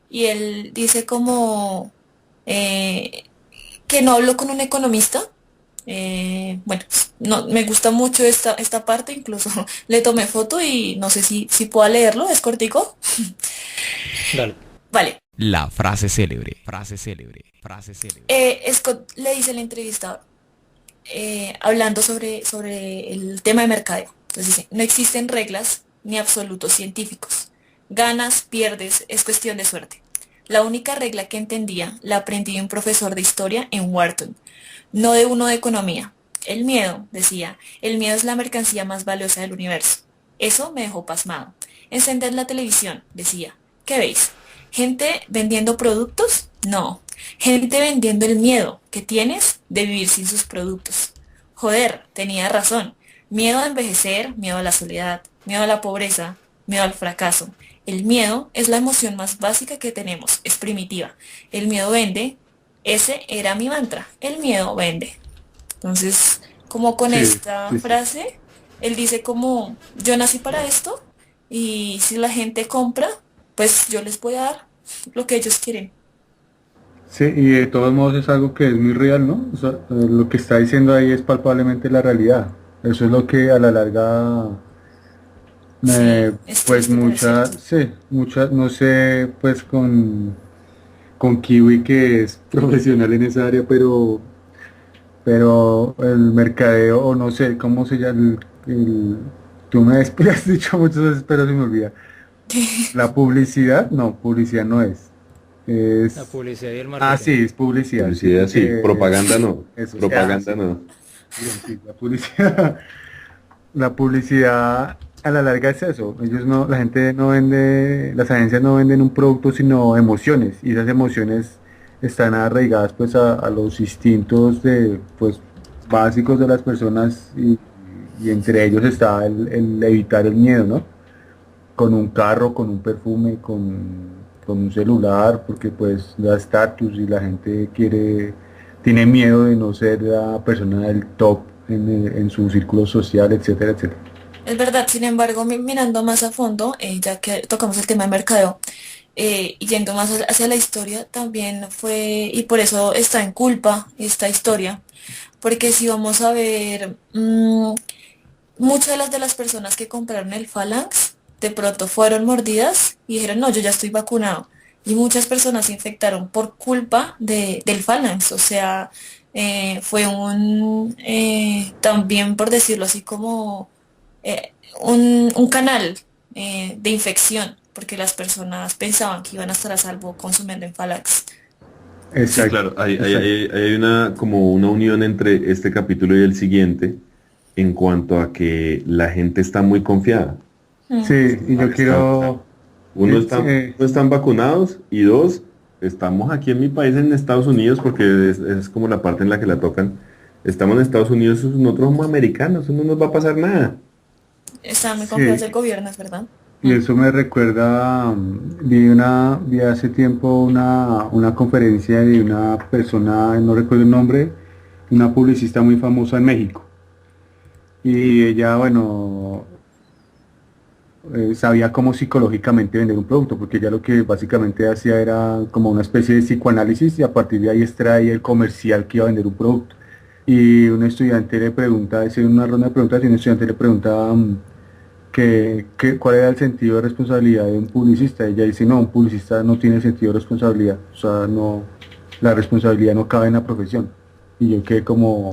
Speaker 5: y él dice como eh, que no habló con un economista. Bueno, no, me gusta mucho esta parte, incluso le tomé foto y no sé si puedo leerlo, es cortico.
Speaker 7: dale.
Speaker 5: Vale,
Speaker 3: La frase célebre, frase célebre, frase célebre.
Speaker 5: Scott le dice al entrevistador, hablando sobre el tema de mercadeo. Entonces dice, no existen reglas ni absolutos científicos. Ganas, pierdes, es cuestión de suerte. La única regla que entendía la aprendí de un profesor de historia en Wharton, no de uno de economía. El miedo, decía, el miedo es la mercancía más valiosa del universo. Eso me dejó pasmado. Encended la televisión, decía. ¿Qué veis? ¿Gente vendiendo productos? No. Gente vendiendo el miedo que tienes de vivir sin sus productos. Joder, tenía razón. Miedo a envejecer, miedo a la soledad, miedo a la pobreza, miedo al fracaso. El miedo es la emoción más básica que tenemos, es primitiva. El miedo vende, ese era mi mantra, el miedo vende. Entonces, como con
Speaker 6: Sí,
Speaker 5: esta
Speaker 6: sí, sí.
Speaker 5: frase, él dice como, yo nací para esto y si la gente compra, pues yo les voy a dar lo que ellos quieren.
Speaker 6: Sí, y de todos modos es algo que es muy real, ¿no? O sea, lo que está diciendo ahí es palpablemente la realidad. Eso es lo que a la larga,
Speaker 5: Sí, es
Speaker 6: pues
Speaker 5: triste, pero es cierto.
Speaker 6: muchas, no sé, pues con Kiwi que es profesional en esa área, pero el mercadeo, o no sé cómo se llama, tú me has dicho muchas veces, pero se me olvida. La publicidad, no, publicidad no es.
Speaker 7: La
Speaker 6: Es,
Speaker 7: publicidad y el
Speaker 6: ah,
Speaker 7: marketing.
Speaker 6: sí, es publicidad, sí,
Speaker 4: Publicidad sí, propaganda no.
Speaker 6: eso,
Speaker 4: Propaganda
Speaker 6: sí,
Speaker 4: no.
Speaker 6: bien, sí, la publicidad, la publicidad a la larga es eso. Ellos no, la gente no vende, las agencias no venden un producto, sino emociones, y esas emociones están arraigadas pues a los instintos de, pues, básicos de las personas y entre ellos está el evitar el miedo, ¿no? Con un carro, con un perfume, con un celular, porque pues da estatus y la gente tiene miedo de no ser la persona del top en su círculo social, etcétera, etcétera.
Speaker 5: Es verdad, sin embargo, mirando más a fondo, ya que tocamos el tema de mercadeo, y yendo más hacia la historia, también fue, y por eso está en culpa esta historia, porque si vamos a ver, muchas de las personas que compraron el Phalanx de pronto fueron mordidas y dijeron, no, yo ya estoy vacunado. Y muchas personas se infectaron por culpa del Phalanx. O sea, fue también por decirlo así, como un canal de infección, porque las personas pensaban que iban a estar a salvo consumiendo en Phalanx.
Speaker 4: Sí,
Speaker 6: Exacto,
Speaker 4: claro,
Speaker 6: exacto.
Speaker 4: hay una como una unión entre este capítulo y el siguiente en cuanto a que la gente está muy confiada.
Speaker 5: Mm.
Speaker 6: Sí, y yo
Speaker 4: Está,
Speaker 6: quiero,
Speaker 4: no están vacunados y dos, estamos aquí en mi país en Estados Unidos porque es como la parte en la que la tocan. Estamos en Estados Unidos, nosotros somos americanos, no nos va a pasar nada.
Speaker 5: Están muy confiados del
Speaker 6: sí,
Speaker 5: gobierno, es verdad.
Speaker 6: y eso me recuerda, vi hace tiempo una conferencia de una persona, no recuerdo el nombre, una publicista muy famosa en México. Y ella, bueno, sabía cómo psicológicamente vender un producto, porque ella lo que básicamente hacía era como una especie de psicoanálisis y a partir de ahí extraía el comercial que iba a vender un producto. Y un estudiante le pregunta, es en una ronda de preguntas, y un estudiante le pregunta cuál era el sentido de responsabilidad de un publicista. Ella dice, no, un publicista no tiene sentido de responsabilidad, o sea, no, la responsabilidad no cabe en la profesión. Y yo quedé como,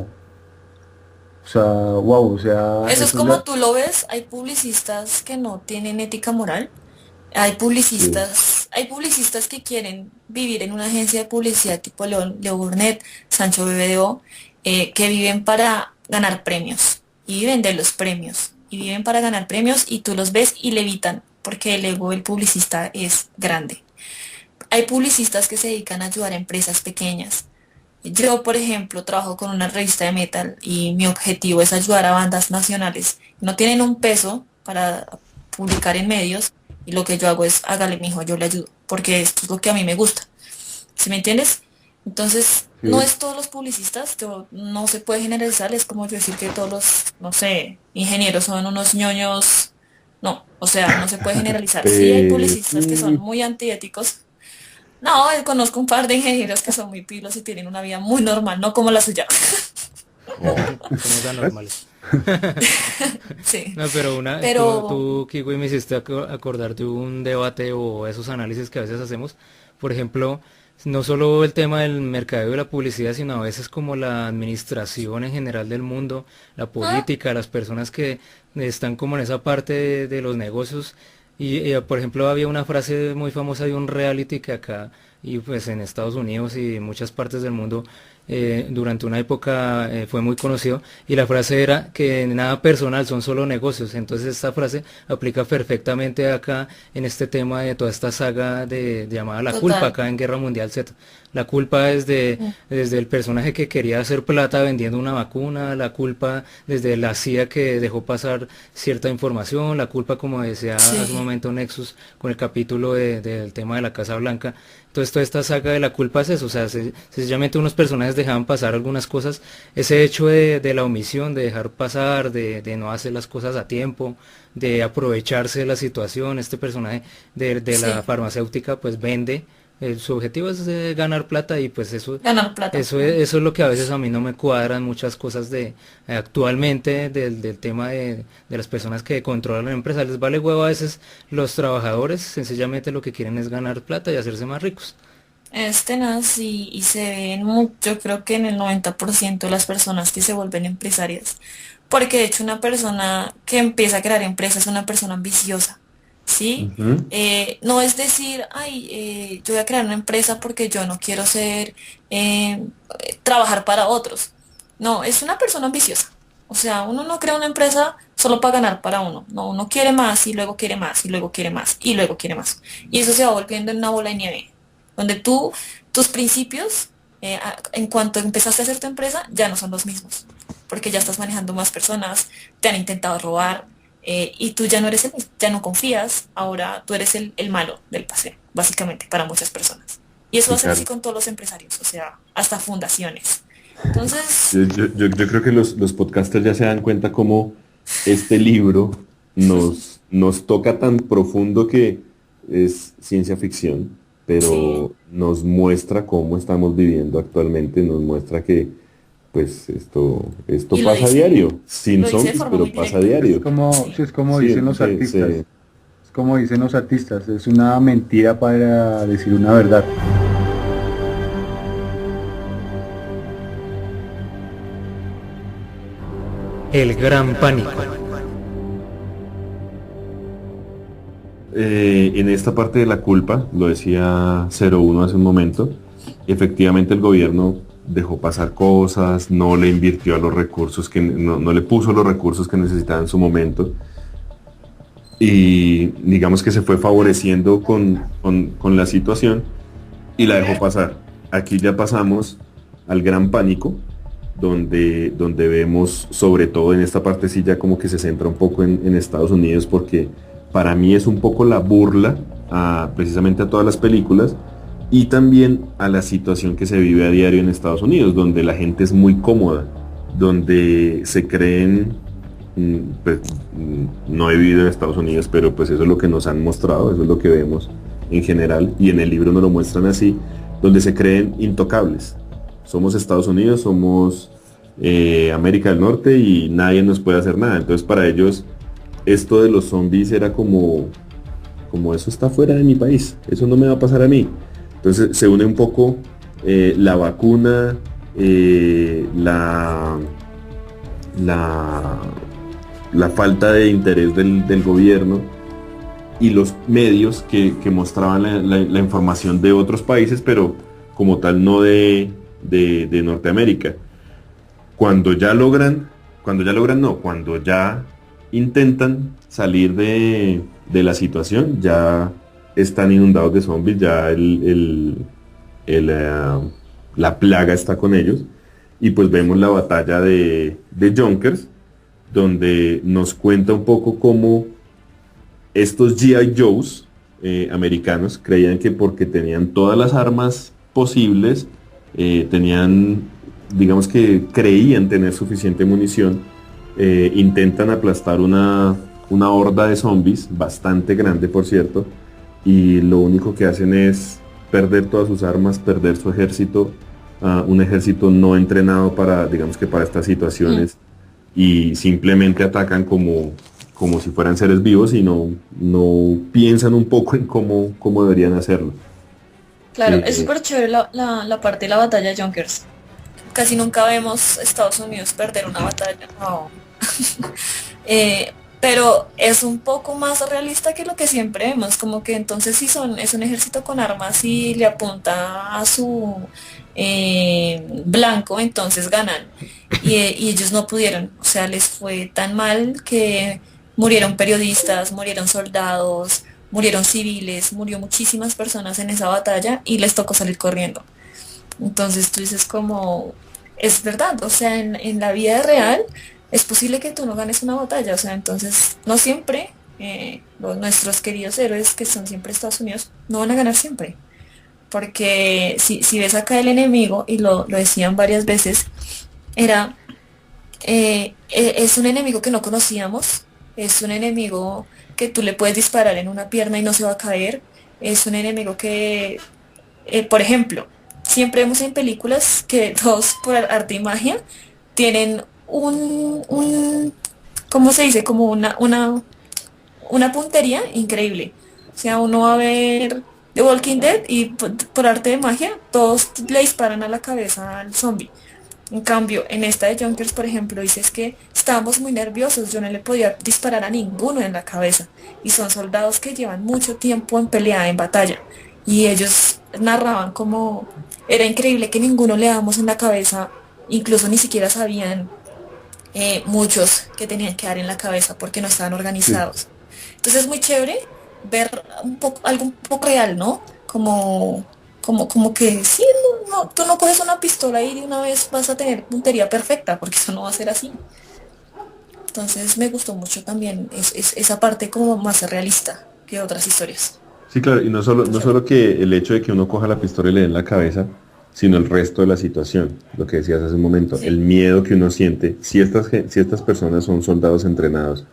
Speaker 6: o sea, wow, o sea,
Speaker 5: Eso es
Speaker 6: eso es
Speaker 5: como
Speaker 6: la...
Speaker 5: tú lo ves, hay publicistas que no tienen ética moral,
Speaker 4: Sí.
Speaker 5: hay publicistas que quieren vivir en una agencia de publicidad tipo Leo Burnett, Sancho BBDO, que viven para ganar premios y viven de los premios y viven para ganar premios y tú los ves y levitan porque el ego del publicista es grande. Hay publicistas que se dedican a ayudar a empresas pequeñas. Yo, por ejemplo, trabajo con una revista de metal y mi objetivo es ayudar a bandas nacionales. No tienen un peso para publicar en medios y lo que yo hago es, hágale, mijo, yo le ayudo, porque esto es lo que a mí me gusta. ¿Sí me entiendes? Entonces, no
Speaker 6: Sí,
Speaker 5: es todos los publicistas, no se puede generalizar, es como yo decir que todos los, no sé, ingenieros son unos ñoños. No, o sea, no se puede generalizar. Sí hay publicistas que son
Speaker 4: Mm,
Speaker 5: muy antiéticos. No, conozco un par de ingenieros que son muy pilos y tienen una vida muy normal, no como la suya.
Speaker 7: Somos
Speaker 4: ¿ves?
Speaker 7: anormales.
Speaker 5: Sí,
Speaker 7: No, pero
Speaker 5: pero
Speaker 7: tú, Kiwi, me hiciste acordar de un debate o esos análisis que a veces hacemos. Por ejemplo, no solo el tema del mercadeo y la publicidad, sino a veces como la administración en general del mundo, la
Speaker 5: ah,
Speaker 7: política, las personas que están como en esa parte de los negocios. Por ejemplo, había una frase muy famosa de un reality que acá y pues en Estados Unidos y en muchas partes del mundo durante una época fue muy conocido y la frase era que nada personal son solo negocios. Entonces esta frase aplica perfectamente acá en este tema de toda esta saga de llamada La Culpa
Speaker 5: total.
Speaker 7: acá en Guerra Mundial Z. La culpa desde el personaje que quería hacer plata vendiendo una vacuna, la culpa desde la CIA que dejó pasar cierta información, la culpa como decía hace un
Speaker 5: Sí,
Speaker 7: momento Nexus con el capítulo del tema de la Casa Blanca. Entonces toda esta saga de la culpa es eso, o sea, sencillamente unos personajes dejaban pasar algunas cosas, ese hecho de la omisión, de dejar pasar, de no hacer las cosas a tiempo, de aprovecharse de la situación, este personaje de la
Speaker 5: sí,
Speaker 7: farmacéutica pues vende, su objetivo es ganar plata y pues
Speaker 5: ganar plata.
Speaker 7: eso es lo que a veces a mí no me cuadran muchas cosas de actualmente del tema de las personas que controlan la empresa. Les vale huevo a veces los trabajadores, sencillamente lo que quieren es ganar plata y hacerse más ricos.
Speaker 5: Es tenaz y se ve yo creo que en el 90% de las personas que se vuelven empresarias. Porque de hecho una persona que empieza a crear empresas es una persona ambiciosa, ¿sí?
Speaker 4: ujú.
Speaker 5: No es decir, ay, yo voy a crear una empresa porque yo no quiero trabajar para otros. No, es una persona ambiciosa. O sea, uno no crea una empresa solo para ganar para uno. No, uno quiere más y luego quiere más y luego quiere más y luego quiere más. Y eso se va volviendo en una bola de nieve, donde tus principios, en cuanto empezaste a hacer tu empresa, ya no son los mismos, porque ya estás manejando más personas, te han intentado robar, y tú ya no eres el mismo, ya no confías, ahora tú eres el malo del paseo, básicamente, para muchas personas. Y eso va
Speaker 4: Sí,
Speaker 5: a ser así
Speaker 4: claro.
Speaker 5: con todos los empresarios, o sea, hasta fundaciones. Entonces,
Speaker 4: Yo creo que los podcasters ya se dan cuenta cómo este libro nos toca tan profundo que es ciencia ficción,
Speaker 5: sí,
Speaker 4: pero nos muestra cómo estamos viviendo actualmente, nos muestra que pues esto
Speaker 5: y
Speaker 4: pasa a diario, sin
Speaker 5: lo dice de
Speaker 4: zombies,
Speaker 5: forma
Speaker 4: pero
Speaker 5: muy
Speaker 4: pasa a
Speaker 5: directa.
Speaker 6: Es
Speaker 4: diario.
Speaker 6: como,
Speaker 5: Sí.
Speaker 6: sí, es como
Speaker 4: Sí,
Speaker 6: dicen los artistas. Es como dicen los artistas. Es una mentira para decir una verdad.
Speaker 7: El gran pánico.
Speaker 4: En esta parte de la culpa, lo decía 01 hace un momento, efectivamente el gobierno dejó pasar cosas, no le invirtió a los recursos no le puso los recursos que necesitaba en su momento y digamos que se fue favoreciendo con la situación y la dejó pasar. Aquí ya pasamos al gran pánico, donde vemos, sobre todo en esta partecilla, como que se centra un poco en Estados Unidos, porque para mí es un poco la burla precisamente a todas las películas y también a la situación que se vive a diario en Estados Unidos, donde la gente es muy cómoda, donde se creen, pues, no he vivido en Estados Unidos, pero pues eso es lo que nos han mostrado, eso es lo que vemos en general, y en el libro nos lo muestran así, donde se creen intocables. Somos Estados Unidos, somos América del Norte y nadie nos puede hacer nada. Entonces para ellos esto de los zombies era como eso está fuera de mi país, eso no me va a pasar a mí. Entonces se une un poco la vacuna, la, la falta de interés del gobierno y los medios que mostraban la información de otros países, pero como tal no de Norteamérica. Cuando ya intentan salir de la situación, ya están inundados de zombies, ya el, eh, la plaga está con ellos, y pues vemos la batalla de Junkers, donde nos cuenta un poco cómo estos G.I. Joes americanos creían que porque tenían todas las armas posibles, digamos que creían tener suficiente munición, intentan aplastar una horda de zombies, bastante grande por cierto, y lo único que hacen es perder todas sus armas, perder su ejército, un ejército no entrenado digamos que para estas situaciones, y simplemente atacan como si fueran seres vivos y no piensan un poco en cómo deberían hacerlo.
Speaker 5: Claro, es
Speaker 4: Eh,
Speaker 5: súper chévere la parte de la batalla de Junkers. Casi nunca vemos Estados Unidos perder una batalla, no. Eh, pero es un poco más realista que lo que siempre vemos, como que entonces si es un ejército con armas y le apunta a su blanco, entonces ganan. Y ellos no pudieron, o sea, les fue tan mal que murieron periodistas, murieron soldados, murieron civiles, murió muchísimas personas en esa batalla y les tocó salir corriendo. Entonces tú dices como, es verdad, o sea, en la vida real es posible que tú no ganes una batalla, o sea, entonces no siempre nuestros queridos héroes que son siempre Estados Unidos no van a ganar siempre. Porque si ves acá el enemigo, y lo decían varias veces, era, es un enemigo que no conocíamos, es un enemigo que tú le puedes disparar en una pierna y no se va a caer, es un enemigo que por ejemplo, siempre vemos en películas que todos por arte y magia tienen ¿cómo se dice? Como una puntería increíble. O sea, uno va a ver The Walking Dead y por arte de magia todos le disparan a la cabeza al zombie. En cambio, en esta de Junkers, por ejemplo, dices que estábamos muy nerviosos, yo no le podía disparar a ninguno en la cabeza. Y son soldados que llevan mucho tiempo en pelea, en batalla. Y ellos narraban como era increíble que ninguno le damos en la cabeza, incluso ni siquiera sabían muchos que tenían que dar en la cabeza porque no estaban
Speaker 4: sí,
Speaker 5: organizados. Entonces es muy chévere ver un poco, algo un poco real, ¿no? Como que sí, tú no coges una pistola y de una vez vas a tener puntería perfecta, porque eso no va a ser así. Entonces me gustó mucho también esa parte como más realista que otras historias.
Speaker 4: Sí, claro, y no solo que el hecho de que uno coja la pistola y le dé en la cabeza, sino el resto de la situación, lo que decías hace un momento, el
Speaker 5: Sí.
Speaker 4: miedo que uno siente, si estas personas son soldados entrenados,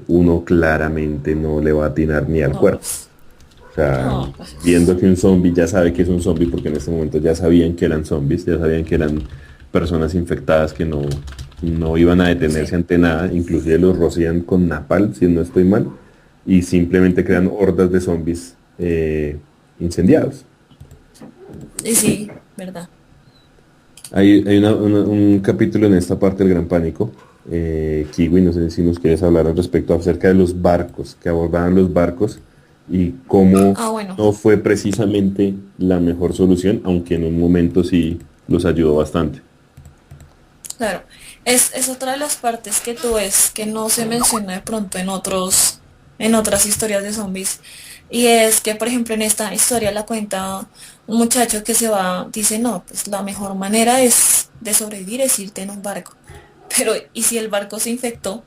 Speaker 4: uno claramente no le va a atinar ni al
Speaker 5: No,
Speaker 4: cuerpo.
Speaker 5: pues,
Speaker 4: O sea,
Speaker 5: no, pues,
Speaker 4: viendo que un zombie ya sabe que es un zombie, porque en este momento ya sabían que eran zombies, ya sabían que eran personas infectadas que no iban a detenerse
Speaker 5: sí.
Speaker 4: ante nada, inclusive los rocían con napalm, si no estoy mal, y simplemente crean hordas de zombies incendiados.
Speaker 5: Y sí, verdad.
Speaker 4: Hay un capítulo en esta parte del Gran Pánico, Kiwi, no sé si nos quieres hablar al respecto acerca de los barcos, que abordaban los barcos y cómo
Speaker 5: Ah, bueno,
Speaker 4: no fue precisamente la mejor solución, aunque en un momento sí los ayudó bastante.
Speaker 5: claro. Es otra de las partes que tú ves que no se menciona de pronto en otras historias de zombies. Y es que, por ejemplo, en esta historia la cuenta un muchacho que se va, dice, no, pues la mejor manera es de sobrevivir es irte en un barco. Pero, ¿y si el barco se infectó?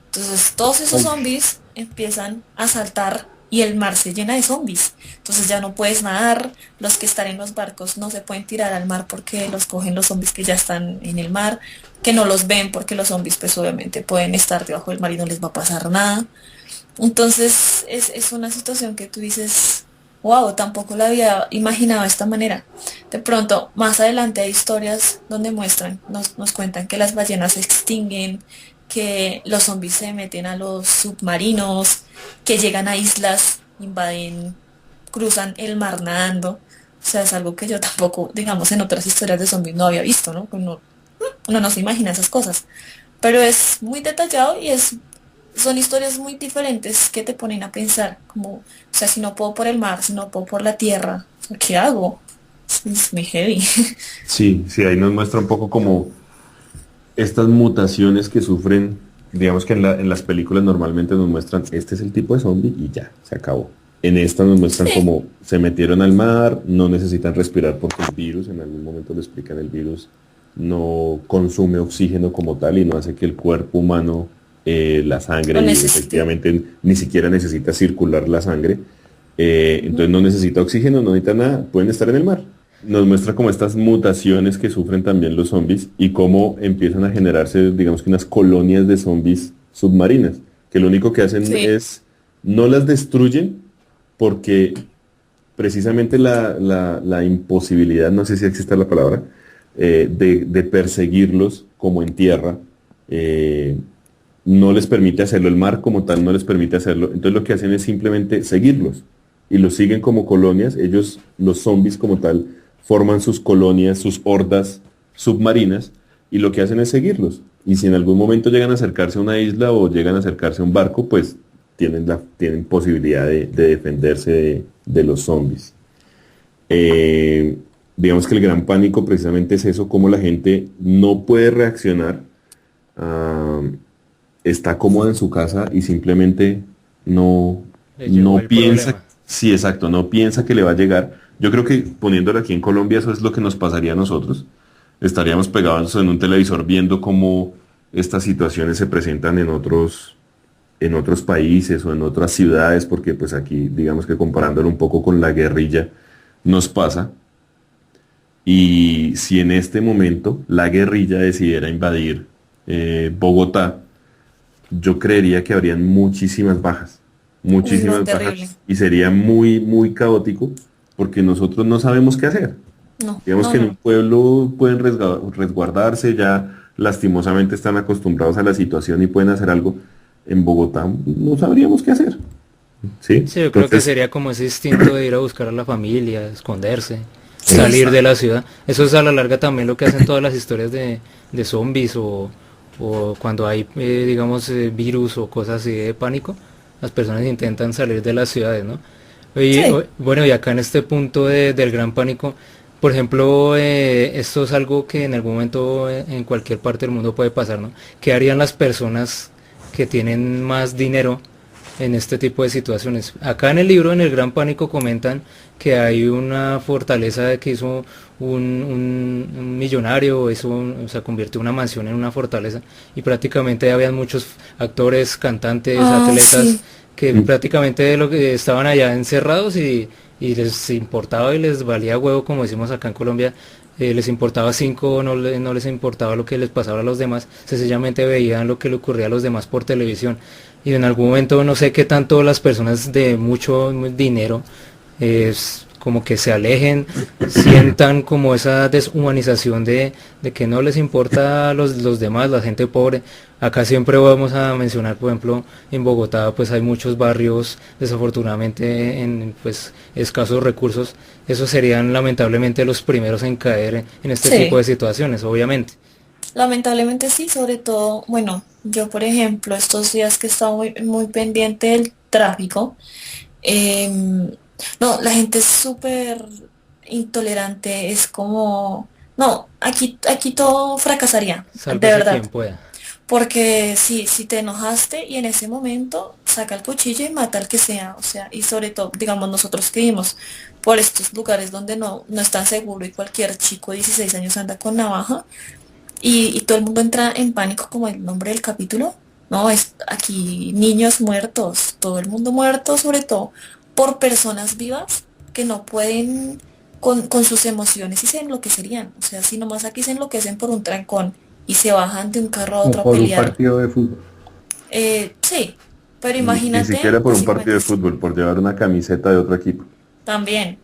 Speaker 5: Entonces todos esos
Speaker 4: Ay,
Speaker 5: zombies empiezan a saltar y el mar se llena de zombies. Entonces ya no puedes nadar, los que están en los barcos no se pueden tirar al mar porque los cogen los zombies que ya están en el mar, que no los ven porque los zombies pues obviamente pueden estar debajo del mar y no les va a pasar nada. Entonces es una situación que tú dices, wow, tampoco la había imaginado de esta manera. De pronto, más adelante hay historias donde muestran, nos cuentan que las ballenas se extinguen, que los zombies se meten a los submarinos, que llegan a islas, invaden, cruzan el mar nadando. O sea, es algo que yo tampoco, digamos, en otras historias de zombies no había visto, ¿no? Uno no se imagina esas cosas. Pero es muy detallado y son historias muy diferentes que te ponen a pensar, como, o sea, si no puedo por el mar, si no puedo por la tierra, ¿qué hago? Es muy heavy.
Speaker 4: sí, sí, ahí nos muestra un poco como estas mutaciones que sufren, digamos que en las películas normalmente nos muestran, este es el tipo de zombie y ya, se acabó. En esta nos muestran
Speaker 5: Sí,
Speaker 4: como se metieron al mar, no necesitan respirar porque el virus, en algún momento lo explican, el virus no consume oxígeno como tal y no hace que el cuerpo humano, la sangre,
Speaker 5: lo
Speaker 4: y
Speaker 5: necesité.
Speaker 4: efectivamente ni siquiera necesita circular la sangre, entonces no necesita oxígeno, no necesita nada, pueden estar en el mar. Nos muestra como estas mutaciones que sufren también los zombies y cómo empiezan a generarse, digamos que unas colonias de zombies submarinas, que lo único que hacen
Speaker 5: Sí,
Speaker 4: es, no las destruyen porque precisamente la imposibilidad, no sé si existe la palabra, de perseguirlos como en tierra, eh, no les permite hacerlo, el mar como tal no les permite hacerlo, entonces lo que hacen es simplemente seguirlos y los siguen como colonias, ellos, los zombies como tal, forman sus colonias, sus hordas submarinas y lo que hacen es seguirlos. Y si en algún momento llegan a acercarse a una isla o llegan a acercarse a un barco, pues tienen posibilidad de defenderse de los zombies. Eh, digamos que el gran pánico precisamente es eso, cómo la gente no puede reaccionar, ah, está cómoda en su casa y simplemente no,
Speaker 7: Le llegó
Speaker 4: no
Speaker 7: el
Speaker 4: piensa,
Speaker 7: problema.
Speaker 4: sí, exacto, no piensa que le va a llegar. Yo creo que poniéndolo aquí en Colombia, eso es lo que nos pasaría a nosotros. Estaríamos pegados en un televisor viendo cómo estas situaciones se presentan en otros países o en otras ciudades, porque pues aquí, digamos que comparándolo un poco con la guerrilla, nos pasa. Y si en este momento la guerrilla decidiera invadir Bogotá, yo creería que habrían
Speaker 5: uy, no,
Speaker 4: muchísimas
Speaker 5: terrible.
Speaker 4: bajas, y sería muy, muy caótico porque nosotros no sabemos qué hacer.
Speaker 5: No,
Speaker 4: Digamos
Speaker 5: no,
Speaker 4: que en
Speaker 5: no,
Speaker 4: un
Speaker 5: no.
Speaker 4: pueblo pueden resguardarse, ya lastimosamente están acostumbrados a la situación y pueden hacer algo. En Bogotá no sabríamos qué hacer, ¿sí?
Speaker 7: Sí, yo creo que
Speaker 4: Entonces,
Speaker 7: sería como ese instinto de ir a buscar a la familia, esconderse,
Speaker 5: Sí,
Speaker 7: salir
Speaker 4: exacto.
Speaker 7: de la ciudad. Eso es a la larga también lo que hacen todas las historias de zombies o cuando hay, digamos, virus o cosas así de pánico, las personas intentan salir de las ciudades, ¿no?
Speaker 5: sí.
Speaker 7: Bueno, y acá en este punto del gran pánico, por ejemplo, esto es algo que en algún momento en cualquier parte del mundo puede pasar, ¿no? ¿Qué harían las personas que tienen más dinero en este tipo de situaciones. Acá en el libro, en El Gran Pánico, comentan que hay una fortaleza de que hizo un millonario, o sea, convirtió una mansión en una fortaleza, y prácticamente habían muchos actores, cantantes, atletas,
Speaker 5: Sí.
Speaker 7: que prácticamente lo que estaban allá encerrados y les importaba y les valía huevo, como decimos acá en Colombia, les importaba cinco, no les importaba lo que les pasaba a los demás, sencillamente veían lo que le ocurría a los demás por televisión. Y en algún momento no sé qué tanto las personas de mucho dinero es como que se alejen, sientan como esa deshumanización de que no les importa a los demás, la gente pobre. Acá siempre vamos a mencionar, por ejemplo, en Bogotá pues hay muchos barrios desafortunadamente en pues escasos recursos. Esos serían lamentablemente los primeros en caer en este tipo
Speaker 5: Sí,
Speaker 7: de situaciones, obviamente.
Speaker 5: lamentablemente sí, sobre todo, bueno, yo por ejemplo, estos días que he estado muy pendiente del tráfico, em, no, la gente es súper intolerante, es como, no, aquí todo fracasaría, de
Speaker 7: Sálvese
Speaker 5: verdad.
Speaker 7: quien pueda.
Speaker 5: Porque si te enojaste y en ese momento saca el cuchillo y mata al que sea, o sea, y sobre todo, digamos, nosotros que vivimos por estos lugares donde no es tan seguro y cualquier chico de 16 años anda con navaja y todo el mundo entra en pánico como el nombre del capítulo, no, es aquí niños muertos, todo el mundo muerto, sobre todo por personas vivas que no pueden con sus emociones y se enloquecerían, o sea, si nomás aquí se enloquecen por un trancón y se bajan de un carro a
Speaker 6: O
Speaker 5: otro a
Speaker 6: por un
Speaker 5: pelear.
Speaker 6: partido de fútbol.
Speaker 5: Sí, pero
Speaker 4: Ni
Speaker 5: imagínate,
Speaker 4: siquiera por un partido
Speaker 5: básicamente
Speaker 4: de
Speaker 5: sí,
Speaker 4: fútbol, por llevar una camiseta de otro equipo.
Speaker 5: también.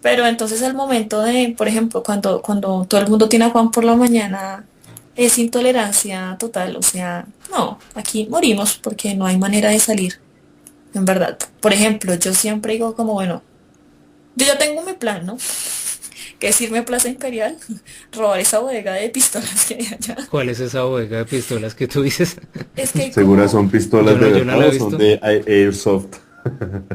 Speaker 5: Pero entonces el momento de, por ejemplo, cuando todo el mundo tiene afán por la mañana, es intolerancia total. O sea, no, aquí morimos porque no hay manera de salir, en verdad. Por ejemplo, yo siempre digo como, bueno, yo ya tengo mi plan, ¿no? Que es irme a Plaza Imperial, robar esa bodega de pistolas que hay allá.
Speaker 7: ¿Cuál es esa bodega de pistolas que tú dices?
Speaker 5: Es que hay
Speaker 4: ¿Seguras
Speaker 5: como
Speaker 4: son pistolas de
Speaker 7: Yo no la
Speaker 4: verdad
Speaker 7: he
Speaker 4: o son
Speaker 7: visto.
Speaker 4: de airsoft?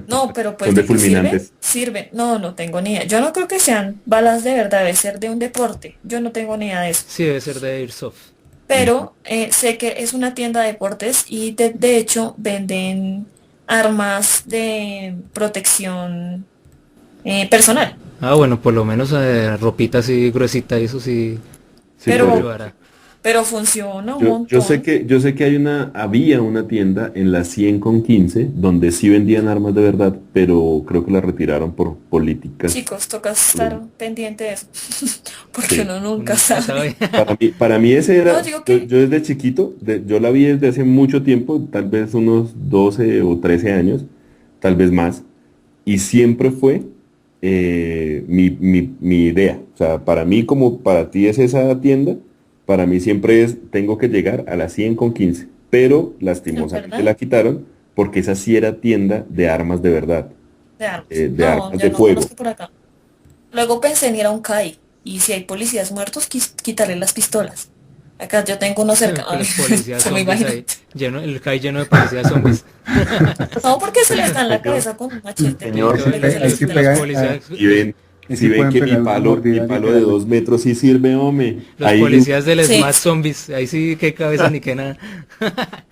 Speaker 5: no, pero
Speaker 4: Son
Speaker 5: pues
Speaker 4: de
Speaker 5: de qué sirven,
Speaker 4: fulminantes.
Speaker 5: sirven. No, no tengo ni idea. Yo no creo que sean balas de verdad, debe ser de un deporte. Yo no tengo ni idea de eso.
Speaker 7: Sí, debe ser de Airsoft.
Speaker 5: Pero sé que es una tienda de deportes y de hecho venden armas de protección personal.
Speaker 7: Ah, bueno, por lo menos ropita así gruesita, y eso sí,
Speaker 4: Sí,
Speaker 7: sí puede
Speaker 5: Pero,
Speaker 7: ayudar a...
Speaker 5: pero funciona un
Speaker 4: yo sé
Speaker 5: montón.
Speaker 4: que, había una tienda en la 100 con 15 donde sí vendían armas de verdad, pero creo que la retiraron por políticas.
Speaker 5: Chicos, toca estar pendiente de eso. Porque
Speaker 4: Sí.
Speaker 5: uno
Speaker 7: Uno
Speaker 5: nunca
Speaker 7: nunca
Speaker 5: sabe.
Speaker 7: sabe.
Speaker 4: Para mí ese
Speaker 5: No,
Speaker 4: era,
Speaker 5: digo
Speaker 4: yo,
Speaker 5: que
Speaker 4: yo desde chiquito, yo la vi desde hace mucho tiempo, tal vez unos 12 o 13 años, tal vez más, y siempre fue mi idea. O sea, para mí como para ti es esa tienda, para mí siempre es, tengo que llegar a la 100 con 15, pero
Speaker 5: en
Speaker 4: lastimosamente
Speaker 5: verdad,
Speaker 4: la quitaron porque esa sí era tienda de armas de verdad,
Speaker 5: de armas.
Speaker 4: de
Speaker 5: No,
Speaker 4: armas
Speaker 5: yo
Speaker 4: de
Speaker 5: no
Speaker 4: fuego.
Speaker 5: conozco por acá. Luego pensé en ir a un CAI y si hay policías muertos, quitarle las pistolas. Acá yo tengo uno cerca.
Speaker 7: Con los policías
Speaker 5: Se me
Speaker 7: zombies
Speaker 5: imagino.
Speaker 7: ahí, lleno, el CAI lleno de policías zombies.
Speaker 5: No, porque se les da en la
Speaker 4: Señor,
Speaker 5: cabeza con un machete.
Speaker 7: Sí,
Speaker 4: señor,
Speaker 7: que
Speaker 5: Luego se
Speaker 6: Ahí
Speaker 5: les
Speaker 6: sí
Speaker 5: quita
Speaker 7: los
Speaker 5: las
Speaker 6: pega,
Speaker 7: policías,
Speaker 4: si ven,
Speaker 6: ahí
Speaker 4: si
Speaker 6: sí
Speaker 4: ven
Speaker 6: pueden
Speaker 4: que mi
Speaker 6: pegar una
Speaker 4: palo, mi
Speaker 6: mordida
Speaker 4: palo de
Speaker 6: literalmente.
Speaker 4: 2 metros sí sirve, hombre.
Speaker 7: los
Speaker 4: Ahí
Speaker 7: policías del
Speaker 5: Sí.
Speaker 7: SMAT zombies, ahí sí que cabeza ni que nada.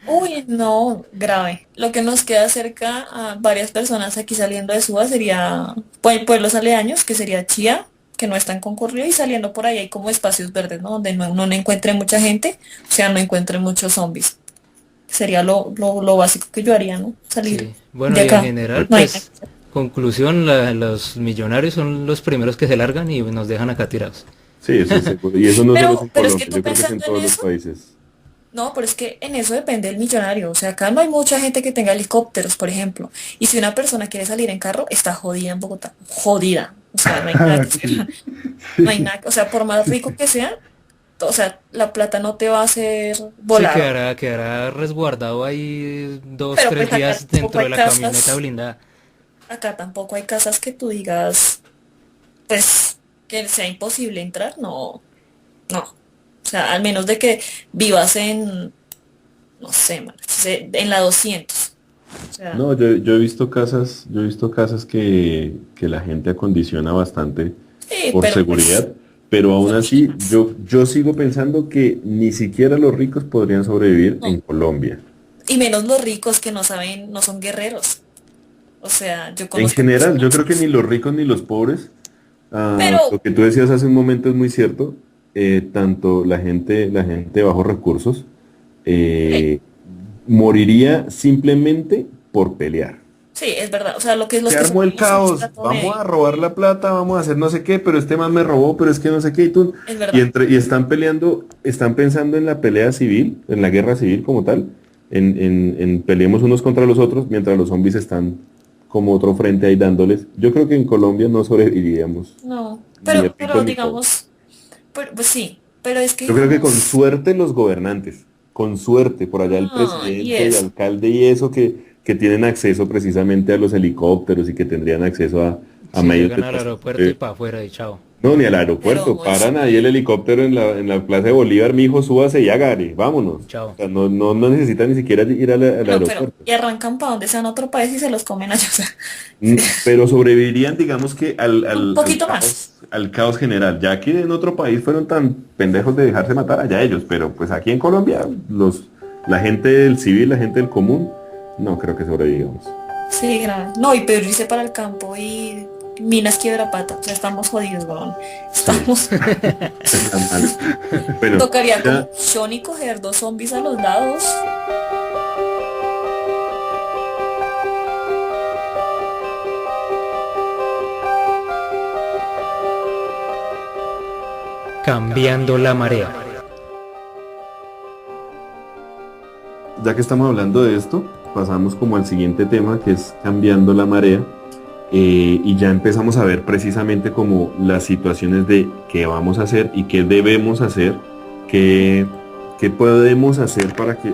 Speaker 5: Uy, no, grave. Lo que nos queda cerca a varias personas aquí saliendo de Suba sería pueblos aledaños, que sería Chía, que no es tan concurrido, y saliendo por ahí hay como espacios verdes, ¿no? Donde no encuentre mucha gente, o sea, no encuentre muchos zombies. Sería lo básico que yo haría, ¿no? Salir
Speaker 7: Sí, bueno,
Speaker 5: de
Speaker 7: y en
Speaker 5: acá.
Speaker 7: general,
Speaker 5: No hay nada
Speaker 7: pues,
Speaker 5: que hacer.
Speaker 7: conclusión, los millonarios son los primeros que se largan y nos dejan acá tirados.
Speaker 4: sí, eso es seguro. Y eso no solo es en
Speaker 5: Pero es que
Speaker 4: Colombia,
Speaker 5: tú
Speaker 4: yo creo que es en
Speaker 5: pensando en
Speaker 4: todos los
Speaker 5: eso,
Speaker 4: países.
Speaker 5: no, pero es que en eso depende del millonario. O sea, acá no hay mucha gente que tenga helicópteros, por ejemplo. Y si una persona quiere salir en carro, está jodida en Bogotá. Jodida. O sea, no hay nada que hacer.
Speaker 6: Sí,
Speaker 5: No hay
Speaker 6: sí.
Speaker 5: nada. O sea, por más rico que sea, o sea, la plata no te va a hacer
Speaker 7: Sí,
Speaker 5: volar.
Speaker 7: quedará resguardado ahí dos,
Speaker 5: Pero
Speaker 7: tres
Speaker 5: pues acá
Speaker 7: días
Speaker 5: tampoco
Speaker 7: dentro
Speaker 5: hay
Speaker 7: de la camioneta
Speaker 5: casas.
Speaker 7: blindada.
Speaker 5: Acá tampoco hay casas que tú digas, pues, que sea imposible entrar. No, no. O sea, al menos de que vivas en, no sé, man, en la 200. O sea,
Speaker 4: No, yo he visto casas que la gente acondiciona bastante
Speaker 5: sí,
Speaker 4: por
Speaker 5: pero pues
Speaker 4: seguridad, pero aún
Speaker 5: son
Speaker 4: así
Speaker 5: chinas.
Speaker 4: yo sigo pensando que ni siquiera los ricos podrían sobrevivir en
Speaker 5: No,
Speaker 4: Colombia.
Speaker 5: Y menos los ricos que no saben, no son guerreros. O sea, yo
Speaker 4: En
Speaker 5: conozco
Speaker 4: general, yo creo que
Speaker 5: personas,
Speaker 4: ni los ricos ni los pobres, lo
Speaker 5: pero,
Speaker 4: que tú decías hace un momento es muy cierto, tanto la gente de bajos recursos,
Speaker 5: eh,
Speaker 4: eh, moriría simplemente por pelear.
Speaker 5: sí, es verdad. O sea, lo que es los
Speaker 4: Se
Speaker 5: que son
Speaker 4: armó el
Speaker 5: como son
Speaker 4: caos,
Speaker 5: estrato
Speaker 4: vamos a
Speaker 5: medio,
Speaker 4: robar la plata, vamos a hacer no sé qué, pero este man me robó, pero es que no sé qué,
Speaker 5: es verdad.
Speaker 4: y están peleando, están pensando en la pelea civil, en la guerra civil como tal, en peleemos unos contra los otros, mientras los zombies están como otro frente ahí dándoles. Yo creo que en Colombia no sobreviviríamos,
Speaker 5: No,
Speaker 4: ni
Speaker 5: pero
Speaker 4: ricos ni pobres.
Speaker 5: digamos, pues sí, pero es que
Speaker 4: Yo creo que con
Speaker 5: digamos,
Speaker 4: suerte los gobernantes, con suerte, por allá el
Speaker 5: y
Speaker 4: presidente y
Speaker 5: eso.
Speaker 4: alcalde y eso que tienen acceso precisamente a los helicópteros y que tendrían acceso a
Speaker 7: Si
Speaker 4: medios de
Speaker 7: llegan al aeropuerto y
Speaker 4: transporte.
Speaker 7: para afuera y chao.
Speaker 4: No, ni al
Speaker 5: Pero
Speaker 4: aeropuerto,
Speaker 5: pues,
Speaker 4: paran ahí el helicóptero en la Plaza de Bolívar, mijo, súbase y hágale, vámonos. O
Speaker 7: Chao.
Speaker 4: sea, no necesitan ni siquiera ir al
Speaker 5: no, pero,
Speaker 4: aeropuerto.
Speaker 5: y arrancan para donde sea en otro país y se los comen allá, o sea,
Speaker 4: Pero sobrevivirían, digamos que
Speaker 5: un poquito más.
Speaker 4: al caos general. Ya que en otro país fueron tan pendejos de dejarse matar allá ellos, pero pues aquí en Colombia, la gente del civil, la gente del común, no creo que sobrevivamos.
Speaker 5: Sí, grave. No, y peor irse para el campo y minas quiebra pata. O sea, estamos jodidos, weón.
Speaker 4: Sí,
Speaker 5: Estamos.
Speaker 4: está mal. Bueno,
Speaker 5: Tocaría
Speaker 4: ya,
Speaker 5: como Johnny coger dos zombies a los lados.
Speaker 7: Cambiando la marea.
Speaker 4: ya que estamos hablando de esto, pasamos como al siguiente tema que es cambiando la marea. Y ya empezamos a ver precisamente como las situaciones de qué vamos a hacer y qué debemos hacer, qué podemos hacer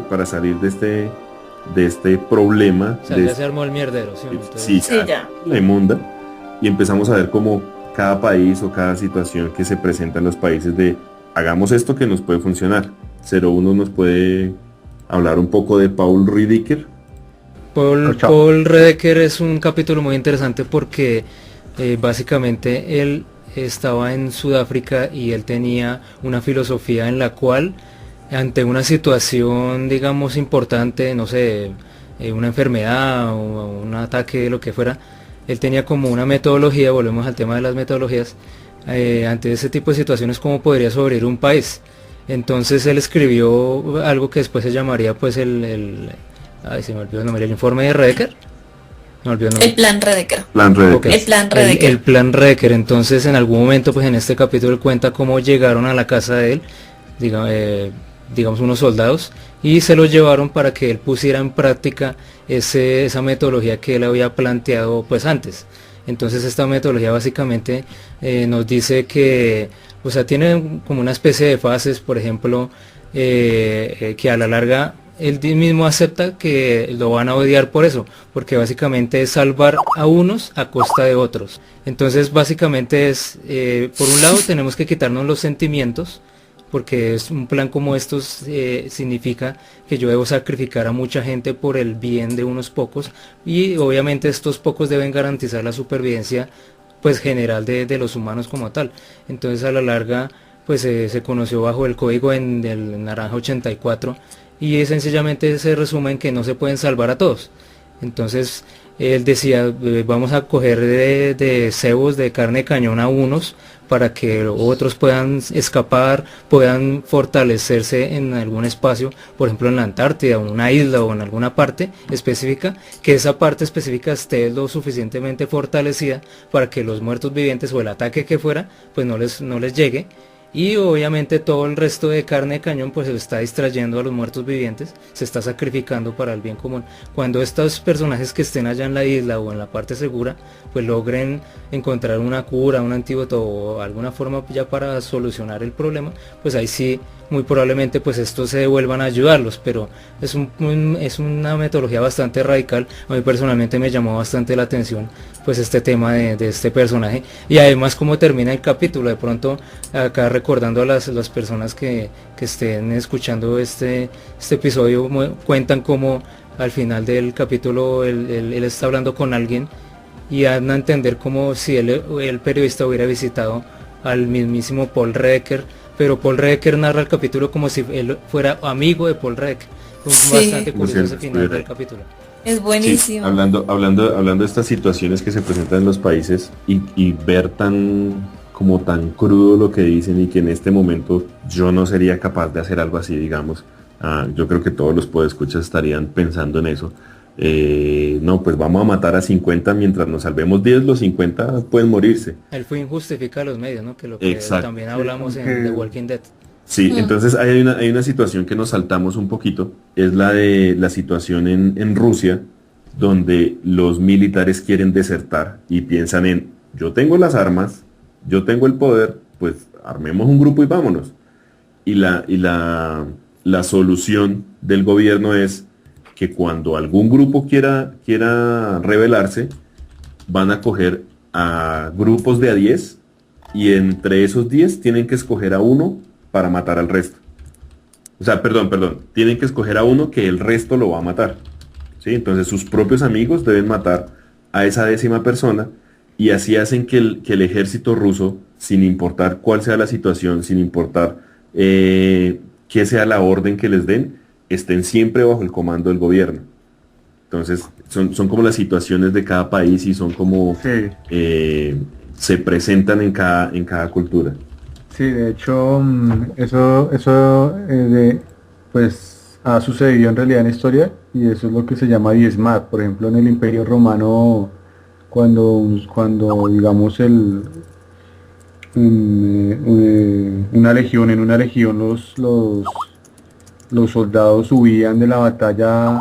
Speaker 4: para salir de este problema,
Speaker 7: O sea, ya se armó el mierdero, ¿sí?
Speaker 4: sí,
Speaker 7: Entonces,
Speaker 5: Sí, ya.
Speaker 4: la inmunda, y empezamos a ver como cada país o cada situación que se presenta en los países de hagamos esto que nos puede funcionar. 01 nos puede hablar un poco de Paul Ridiker.
Speaker 6: Chao.
Speaker 7: Paul Redeker es un capítulo muy interesante porque básicamente él estaba en Sudáfrica y él tenía una filosofía en la cual ante una situación digamos importante, no sé, una enfermedad o un ataque, lo que fuera, él tenía como una metodología, volvemos al tema de las metodologías, ante ese tipo de situaciones cómo podría sobrevivir un país. Entonces él escribió algo que después se llamaría pues ay, se me olvidó el nombre, el informe de Redeker. Me olvidó el
Speaker 5: El
Speaker 7: nombre.
Speaker 5: plan Redeker.
Speaker 4: Plan Red.
Speaker 7: Ok.
Speaker 5: El plan
Speaker 7: El
Speaker 5: Redeker.
Speaker 7: plan Redeker. Entonces en algún momento pues en este capítulo él cuenta cómo llegaron a la casa de él, digamos unos soldados, y se los llevaron para que él pusiera en práctica esa metodología que él había planteado pues antes. Entonces esta metodología básicamente nos dice que, o sea, tiene como una especie de fases, por ejemplo, que a la larga él mismo acepta que lo van a odiar por eso, porque básicamente es salvar a unos a costa de otros. Entonces básicamente es, por un lado tenemos que quitarnos los sentimientos, porque es un plan como estos significa que yo debo sacrificar a mucha gente por el bien de unos pocos, y obviamente estos pocos deben garantizar la supervivencia pues general de los humanos como tal. Entonces a la larga pues se conoció bajo el código del Naranja 84 y sencillamente se resume en que no se pueden salvar a todos. Entonces él decía, vamos a coger de cebos de carne de cañón a unos para que otros puedan escapar, puedan fortalecerse en algún espacio, por ejemplo en la Antártida, o una isla o en alguna parte específica, que esa parte específica esté lo suficientemente fortalecida para que los muertos vivientes o el ataque que fuera, pues no les llegue. Y obviamente todo el resto de carne de cañón pues se está distrayendo a los muertos vivientes, se está sacrificando para el bien común. Cuando estos personajes que estén allá en la isla o en la parte segura pues logren encontrar una cura, un antídoto o alguna forma ya para solucionar el problema, pues ahí sí muy probablemente pues estos se devuelvan a ayudarlos, pero es una metodología bastante radical. A mí personalmente me llamó bastante la atención pues este tema de este personaje, y además cómo termina el capítulo. De pronto acá recordando a las personas que estén escuchando este episodio, cuentan cómo al final del capítulo él está hablando con alguien y dan a entender como si el periodista hubiera visitado al mismísimo Paul Redeker, pero Paul Redeker narra el capítulo como si él fuera amigo de Paul Redeker. Fue
Speaker 5: Sí,
Speaker 7: bastante
Speaker 4: Muy
Speaker 7: curioso ese
Speaker 4: cierto,
Speaker 7: final
Speaker 4: estuve
Speaker 7: del
Speaker 4: ahí.
Speaker 7: capítulo.
Speaker 5: es
Speaker 4: Sí,
Speaker 5: buenísimo.
Speaker 4: hablando de estas situaciones que se presentan en los países y ver como tan crudo lo que dicen y que en este momento yo no sería capaz de hacer algo así, digamos. Yo creo que todos los podescuchas estarían pensando en eso. No, pues vamos a matar a 50 mientras nos salvemos 10, los 50 pueden morirse.
Speaker 7: El fin justifica los medios, ¿no? Que lo que
Speaker 4: Exacto.
Speaker 7: también
Speaker 6: Sí,
Speaker 7: hablamos en The
Speaker 6: aunque
Speaker 7: Walking Dead.
Speaker 4: Sí,
Speaker 5: Mm.
Speaker 4: entonces hay una situación que nos saltamos un poquito, es la de la situación en Rusia, donde los militares quieren desertar y piensan en, yo tengo las armas, yo tengo el poder, pues armemos un grupo y vámonos. Y la solución del gobierno es que cuando algún grupo quiera rebelarse, van a coger a grupos de a 10 y entre esos 10 tienen que escoger a uno para matar al resto. O sea, perdón, tienen que escoger a uno que el resto lo va a matar. ¿Sí? Entonces sus propios amigos deben matar a esa 10ª persona y así hacen que el ejército ruso, sin importar cuál sea la situación, sin importar qué sea la orden que les den, estén siempre bajo el comando del gobierno. Entonces son como las situaciones de cada país y son como
Speaker 6: sí,
Speaker 4: se presentan en cada cultura.
Speaker 6: sí, de hecho, eso pues ha sucedido en realidad en la historia y eso es lo que se llama diezmar. Por ejemplo, en el Imperio Romano, cuando digamos en una legión los soldados huían de la batalla.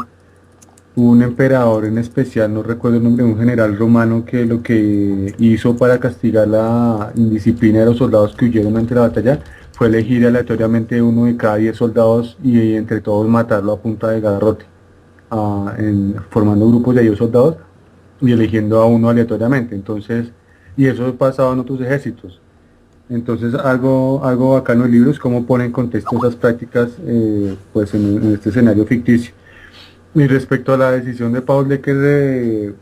Speaker 6: Hubo un emperador en especial, no recuerdo el nombre, un general romano que lo que hizo para castigar la indisciplina de los soldados que huyeron ante la batalla fue elegir aleatoriamente uno de cada 10 soldados y entre todos matarlo a punta de garrote, formando grupos de 10 soldados y eligiendo a uno aleatoriamente. Entonces, y eso pasaba en otros ejércitos. Entonces, algo bacano del libro es cómo pone en contexto esas prácticas pues en este escenario ficticio. Y respecto a la decisión de Paul Decker,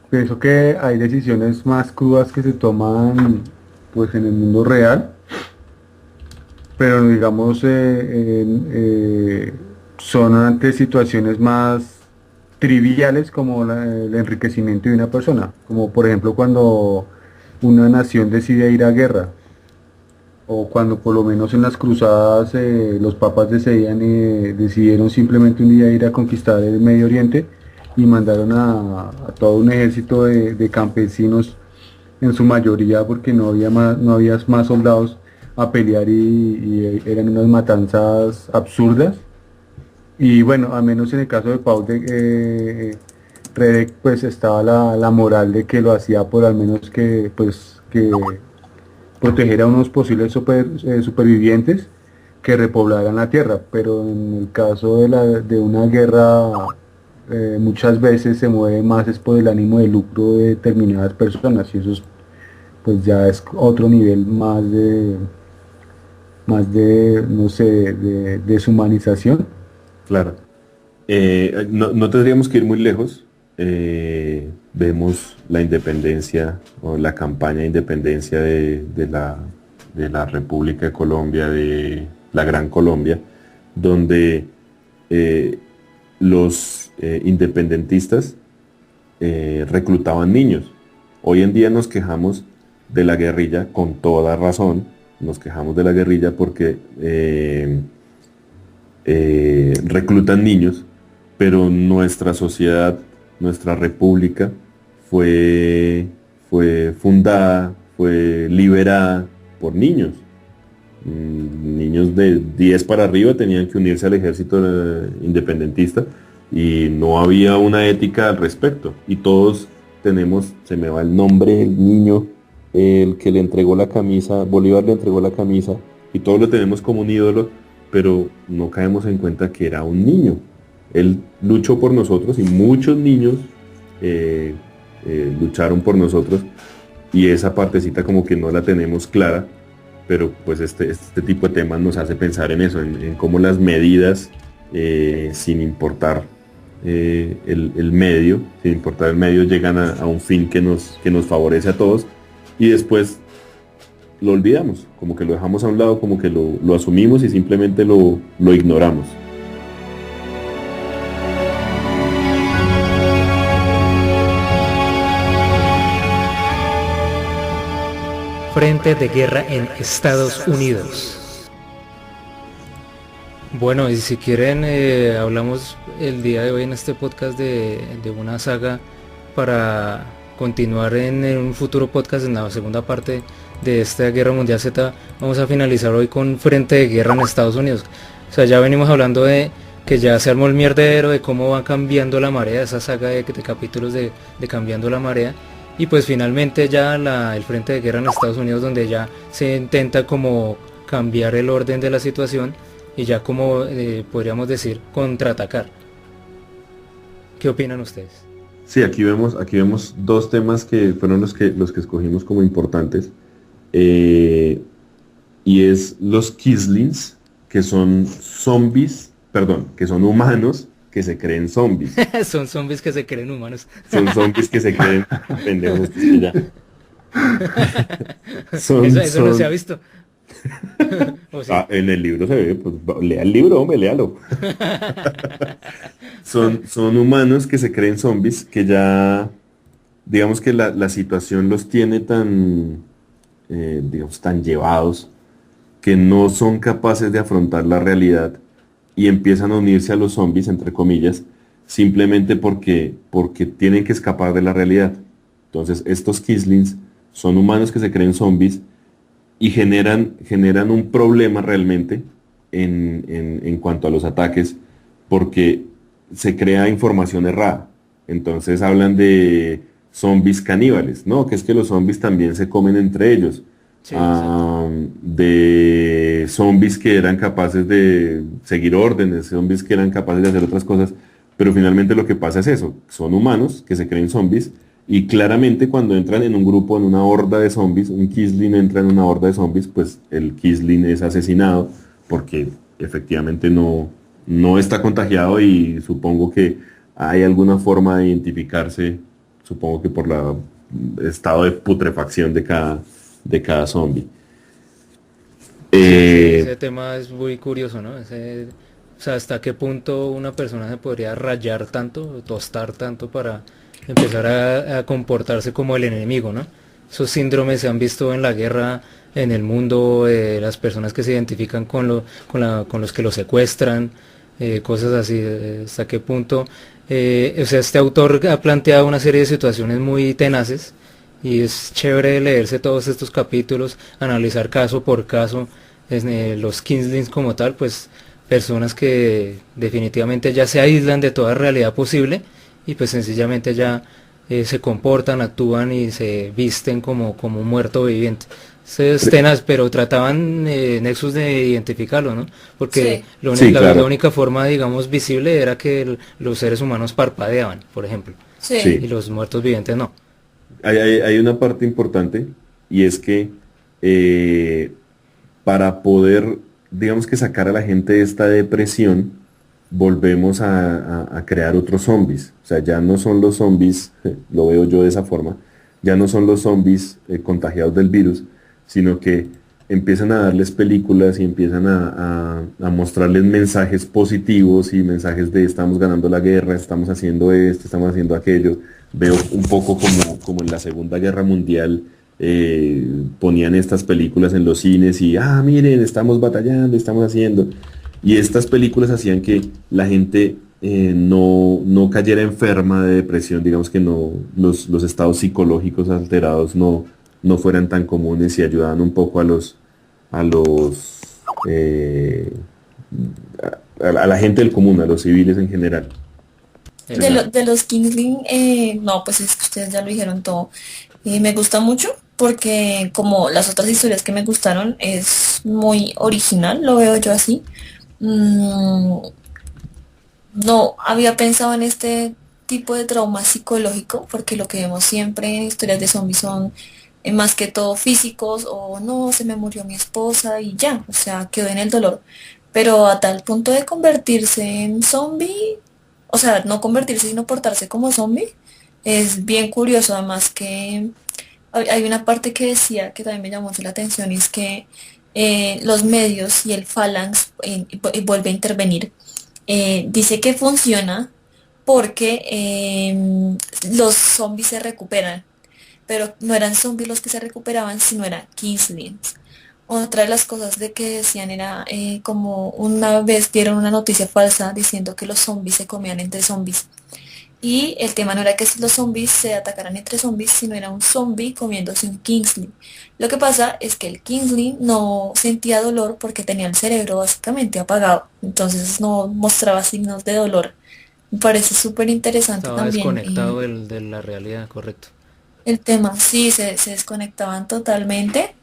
Speaker 6: pienso que hay decisiones más crudas que se toman pues en el mundo real, pero digamos son ante situaciones más triviales como el enriquecimiento de una persona, como por ejemplo cuando una nación decide ir a guerra o cuando por lo menos en las cruzadas los papas decidieron simplemente un día ir a conquistar el Medio Oriente y mandaron a todo un ejército de campesinos, en su mayoría porque no había más soldados a pelear y eran unas matanzas absurdas. Y bueno, al menos en el caso de Paul Redek, pues estaba la moral de que lo hacía por al menos que proteger a unos posibles supervivientes que repoblaran la tierra, pero en el caso de una guerra muchas veces se mueve más es por el ánimo de lucro de determinadas personas y eso pues ya es otro nivel más de no sé, de deshumanización.
Speaker 4: Claro. No tendríamos que ir muy lejos. Vemos la independencia o la campaña de independencia de la República de Colombia, de la Gran Colombia, donde los independentistas reclutaban niños. Hoy en día nos quejamos de la guerrilla con toda razón, nos quejamos de la guerrilla porque reclutan niños, pero nuestra sociedad, nuestra república fue fundada, fue liberada por niños. Niños de 10 para arriba tenían que unirse al ejército independentista y no había una ética al respecto. Y todos tenemos, se me va el nombre, el niño, el que le entregó la camisa, Bolívar le entregó la camisa, y todos lo tenemos como un ídolo, pero no caemos en cuenta que era un niño. Él luchó por nosotros y muchos niños lucharon por nosotros y esa partecita como que no la tenemos clara, pero pues este tipo de temas nos hace pensar en eso, en cómo las medidas, sin importar el medio, llegan a un fin que nos favorece a todos y después lo olvidamos, como que lo dejamos a un lado, como que lo asumimos y simplemente lo ignoramos.
Speaker 7: frente de guerra en Estados Unidos. Bueno, y si quieren, hablamos el día de hoy en este podcast de una saga para continuar en un futuro podcast, en la segunda parte de esta Guerra Mundial Z. Vamos a finalizar hoy con Frente de Guerra en Estados Unidos. O sea, ya venimos hablando de que ya se armó el mierdero, de cómo va cambiando la marea, esa saga de capítulos de cambiando la marea. Y pues finalmente ya el Frente de Guerra en Estados Unidos, donde ya se intenta como cambiar el orden de la situación y ya como podríamos decir contraatacar. ¿Qué opinan ustedes?
Speaker 4: Sí, aquí vemos dos temas que fueron los que escogimos como importantes. Y es los Kislings, que son que son humanos que se creen zombies.
Speaker 7: Son zombies que se creen humanos.
Speaker 4: Son zombies que se creen pendejos. Ya.
Speaker 7: Eso no se ha visto.
Speaker 4: Sí. En el libro se ve, pues lea el libro, hombre, léalo. Son humanos que se creen zombies, que ya, digamos que la situación los tiene tan, digamos, tan llevados, que no son capaces de afrontar la realidad y empiezan a unirse a los zombies, entre comillas, simplemente porque tienen que escapar de la realidad. Entonces, estos Kislings son humanos que se creen zombies y generan un problema realmente en cuanto a los ataques, porque se crea información errada. Entonces hablan de zombies caníbales, ¿no? Que es que los zombies también se comen entre ellos. Sí, de zombies que eran capaces de seguir órdenes, zombies que eran capaces de hacer otras cosas, pero finalmente lo que pasa es eso, son humanos que se creen zombies. Y claramente cuando entran en un grupo, en una horda de zombies, un Kisling entra en una horda de zombies, pues el Kisling es asesinado porque efectivamente no está contagiado, y supongo que hay alguna forma de identificarse, supongo que por el estado de putrefacción de cada zombie.
Speaker 7: Ese tema es muy curioso, ¿no? O sea, hasta qué punto una persona se podría rayar tanto, tostar tanto para empezar a comportarse como el enemigo, ¿no? Esos síndromes se han visto en la guerra, en el mundo, las personas que se identifican con los que los secuestran, cosas así. Hasta qué punto, o sea, este autor ha planteado una serie de situaciones muy tenaces y es chévere leerse todos estos capítulos, analizar caso por caso, los Kislings como tal, pues personas que definitivamente ya se aíslan de toda realidad posible y pues sencillamente ya se comportan, actúan y se visten como un muerto viviente. Es tenaz, pero trataban Nexus de identificarlo, ¿no? Porque
Speaker 5: sí.
Speaker 7: La única forma, digamos, visible era que los seres humanos parpadeaban, por ejemplo.
Speaker 5: Sí.
Speaker 7: Y los muertos vivientes no.
Speaker 4: Hay una parte importante, y es que para poder, digamos, que sacar a la gente de esta depresión, volvemos a crear otros zombies. O sea, ya no son los zombies, lo veo yo de esa forma, ya no son los zombies contagiados del virus, sino que empiezan a darles películas y empiezan a mostrarles mensajes positivos y mensajes de estamos ganando la guerra, estamos haciendo esto, estamos haciendo aquello. Veo un poco como en la Segunda Guerra Mundial, ponían estas películas en los cines y, miren, estamos batallando, estamos haciendo. Y estas películas hacían que la gente no cayera enferma de depresión, digamos que los estados psicológicos alterados no fueran tan comunes, y ayudaban un poco a la gente del común, a los civiles en general.
Speaker 5: De los Kingsling, no, pues es que ustedes ya lo dijeron todo. Me gusta mucho porque como las otras historias que me gustaron, es muy original, lo veo yo así. No había pensado en este tipo de trauma psicológico, porque lo que vemos siempre en historias de zombies son más que todo físicos, o no, se me murió mi esposa y ya, o sea, quedó en el dolor. Pero a tal punto de convertirse en zombie, o sea, no convertirse sino portarse como zombie, es bien curioso. Además que hay una parte que decía que también me llamó mucho la atención, y es que los medios y el Phalanx vuelve a intervenir. Dice que funciona porque los zombies se recuperan, pero no eran zombies los que se recuperaban, sino eran Kingslings. Otra de las cosas de que decían era como una vez dieron una noticia falsa diciendo que los zombies se comían entre zombies. Y el tema no era que los zombies se atacaran entre zombies, sino era un zombie comiéndose un Kingsling. Lo que pasa es que el Kingsling no sentía dolor porque tenía el cerebro básicamente apagado, entonces no mostraba signos de dolor. Me parece súper interesante
Speaker 7: Estaba
Speaker 5: también
Speaker 7: desconectado de la realidad, correcto.
Speaker 5: el tema, sí, se desconectaban totalmente.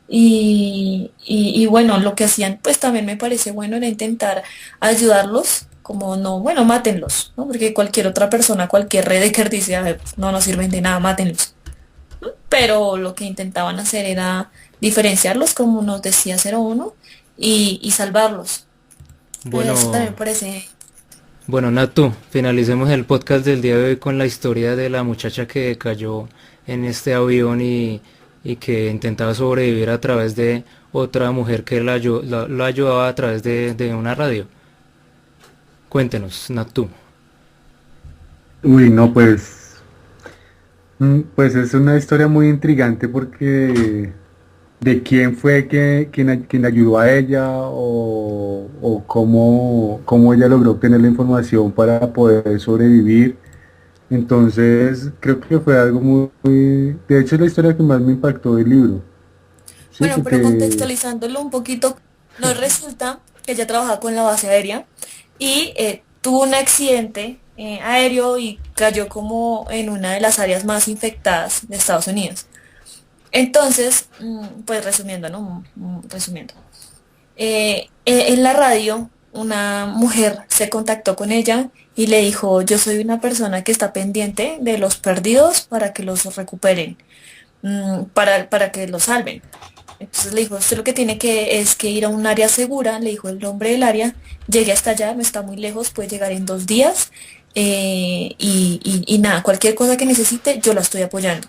Speaker 5: Y bueno, lo que hacían pues también me parece bueno era intentar ayudarlos, como no, bueno, mátenlos, ¿no? Porque cualquier otra persona, cualquier Redeker dice, "A ver, no nos sirven de nada, mátenlos". Pero lo que intentaban hacer era diferenciarlos, como nos decía 01, y salvarlos. Eso también
Speaker 7: Bueno,
Speaker 5: me parece,
Speaker 7: bueno, Natu, finalicemos el podcast del día de hoy con la historia de la muchacha que cayó en este avión y que intentaba sobrevivir a través de otra mujer que la ayudaba a través de una radio. Cuéntenos, Natu.
Speaker 6: Uy, no, pues es una historia muy intrigante porque de quién fue quien ayudó a ella o cómo ella logró obtener la información para poder sobrevivir. Entonces, creo que fue algo de hecho es la historia que más me impactó del libro. Sí,
Speaker 5: bueno, pero
Speaker 6: porque
Speaker 5: contextualizándolo un poquito, nos resulta que ella trabaja con la base aérea y tuvo un accidente aéreo y cayó como en una de las áreas más infectadas de Estados Unidos. Entonces, pues resumiendo, ¿no? Resumiendo. En la radio, una mujer se contactó con ella y le dijo, yo soy una persona que está pendiente de los perdidos para que los recuperen, para que los salven. Entonces le dijo, usted lo que tiene que es que ir a un área segura, le dijo el nombre del área, llegue hasta allá, no está muy lejos, puede llegar en 2 días, y nada, cualquier cosa que necesite, yo la estoy apoyando.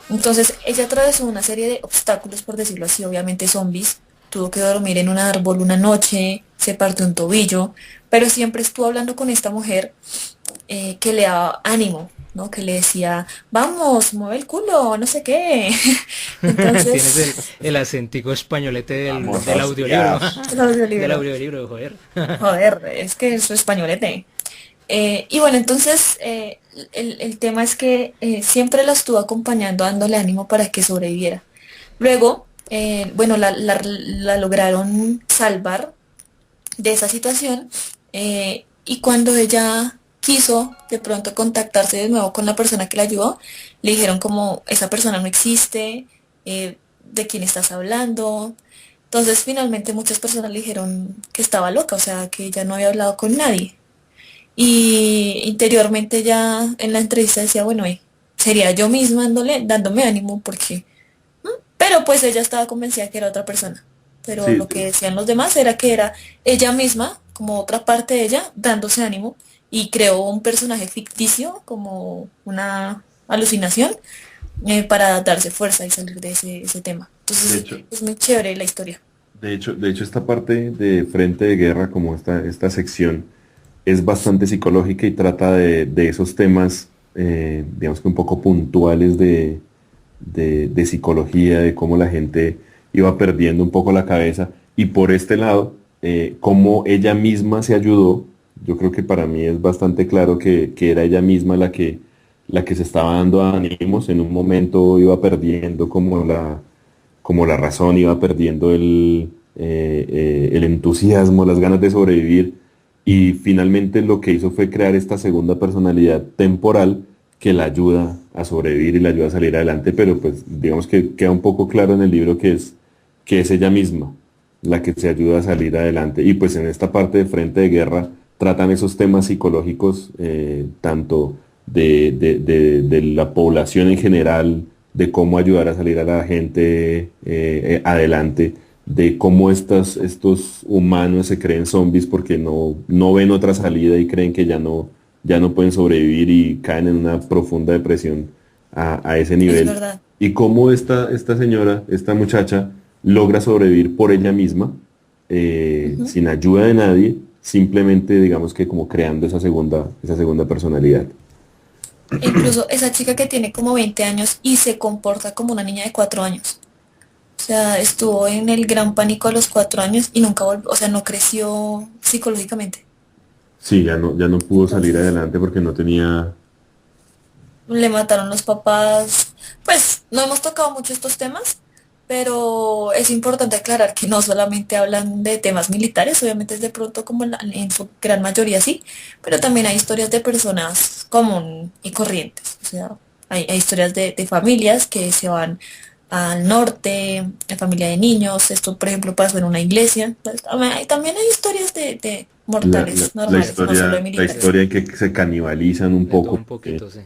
Speaker 5: Entonces ella atravesó una serie de obstáculos, por decirlo así, obviamente zombies, tuvo que dormir en un árbol una noche, se partió un tobillo, pero siempre estuvo hablando con esta mujer que le daba ánimo, ¿no? Que le decía, vamos, mueve el culo, no sé qué.
Speaker 7: Tienes
Speaker 5: Entonces,
Speaker 7: el acentico españolete
Speaker 4: Vamos,
Speaker 7: del audiolibro.
Speaker 4: hostias.
Speaker 5: el
Speaker 7: Del
Speaker 5: audiolibro,
Speaker 7: audiolibro, joder.
Speaker 5: joder, es que es españolete. Y bueno, entonces el tema es que siempre la estuvo acompañando, dándole ánimo para que sobreviviera. Luego, bueno, la lograron salvar de esa situación, y cuando ella quiso de pronto contactarse de nuevo con la persona que la ayudó, le dijeron como esa persona no existe, de quién estás hablando. Entonces finalmente muchas personas le dijeron que estaba loca, o sea, que ella no había hablado con nadie. Y interiormente ya en la entrevista decía, bueno, sería yo misma dándome ánimo porque... Pero pues ella estaba convencida que era otra persona. Pero
Speaker 4: Sí,
Speaker 5: lo que decían los demás era que era ella misma, como otra parte de ella, dándose ánimo y creó un personaje ficticio como una alucinación, para darse fuerza y salir de ese tema.
Speaker 4: de
Speaker 5: Entonces
Speaker 4: hecho,
Speaker 5: es muy chévere la historia.
Speaker 4: de hecho esta parte de Frente de Guerra, como esta sección, es bastante psicológica y trata de esos temas, digamos que un poco puntuales de psicología, de cómo la gente iba perdiendo un poco la cabeza. Y por este lado, cómo ella misma se ayudó. Yo creo que para mí es bastante claro que era ella misma la que se estaba dando ánimos. En un momento iba perdiendo como la razón, iba perdiendo el entusiasmo, las ganas de sobrevivir. Y finalmente lo que hizo fue crear esta segunda personalidad temporal que la ayuda a sobrevivir y la ayuda a salir adelante, pero pues digamos que queda un poco claro en el libro que es ella misma la que se ayuda a salir adelante. Y pues en esta parte de Frente de Guerra tratan esos temas psicológicos, tanto de la población en general, de cómo ayudar a salir a la gente adelante, de cómo estos humanos se creen zombies porque no ven otra salida y creen que ya no pueden sobrevivir y caen en una profunda depresión a ese
Speaker 5: Es
Speaker 4: nivel.
Speaker 5: verdad.
Speaker 4: Y cómo esta señora, esta muchacha, logra sobrevivir por ella misma,
Speaker 5: Ujú.
Speaker 4: sin ayuda de nadie, simplemente digamos que como creando esa segunda personalidad.
Speaker 5: E incluso esa chica que tiene como 20 años y se comporta como una niña de 4 años. O sea, estuvo en el gran pánico a los 4 años y nunca volvió, o sea, no creció psicológicamente.
Speaker 4: Sí, ya no pudo salir
Speaker 5: Entonces,
Speaker 4: adelante porque no tenía...
Speaker 5: le mataron los papás. Pues no hemos tocado mucho estos temas, pero es importante aclarar que no solamente hablan de temas militares, obviamente es de pronto como en su gran mayoría sí, pero también hay historias de personas común y corrientes. O sea, hay historias de familias que se van al norte, de familia de niños, esto por ejemplo pasó en una iglesia. Pues, también hay historias de mortales normales, no solo de
Speaker 4: La
Speaker 5: militares.
Speaker 4: historia en que se canibalizan un
Speaker 7: De todo
Speaker 4: poco
Speaker 7: un poquito, sí.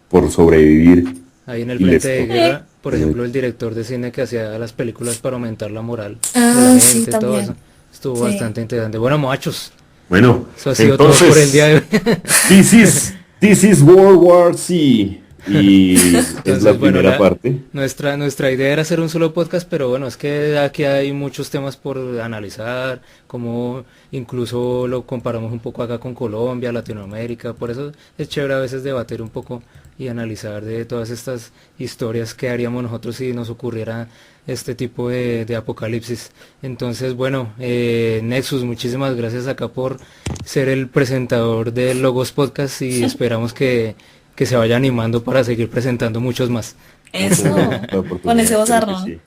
Speaker 4: por sobrevivir
Speaker 7: Ahí en el
Speaker 4: y les
Speaker 7: frente de
Speaker 4: toca.
Speaker 5: Sí.
Speaker 7: guerra, por ejemplo, el director de cine que hacía las películas para aumentar la moral de la
Speaker 5: Ah, sí,
Speaker 7: gente, todo eso,
Speaker 5: también.
Speaker 7: estuvo
Speaker 5: Sí.
Speaker 7: bastante interesante. Bueno, muchachos,
Speaker 4: Bueno,
Speaker 7: eso ha sido todo por el día de
Speaker 4: entonces,
Speaker 7: hoy.
Speaker 4: this is World War Z. Y es la
Speaker 7: Entonces, bueno,
Speaker 4: primera parte.
Speaker 7: nuestra idea era hacer un solo podcast, pero bueno, es que aquí hay muchos temas por analizar, como incluso lo comparamos un poco acá con Colombia, Latinoamérica, por eso es chévere a veces debatir un poco y analizar de todas estas historias que haríamos nosotros si nos ocurriera este tipo de apocalipsis. Entonces, bueno, Nexus, muchísimas gracias acá por ser el presentador de Logos Podcast y esperamos que se vaya animando para seguir presentando muchos más.
Speaker 5: Eso.
Speaker 4: La
Speaker 5: Con
Speaker 4: oportunidad,
Speaker 5: ese
Speaker 4: espero que
Speaker 5: vozarrón.
Speaker 4: sí.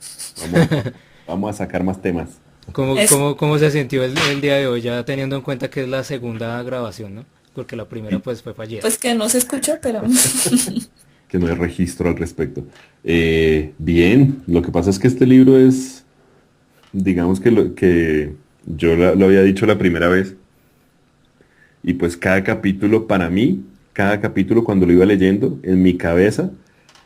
Speaker 4: Vamos a sacar más temas.
Speaker 5: Es,
Speaker 7: ¿Cómo se sintió el día de hoy, ya teniendo en cuenta que es la segunda grabación, ¿no? Porque la primera pues fue fallida.
Speaker 5: pues que no se escucha, pero
Speaker 4: Que no hay registro al respecto. Bien, lo que pasa es que este libro es, digamos que yo lo había dicho la primera vez, y pues cada capítulo para mí, cada capítulo cuando lo iba leyendo, en mi cabeza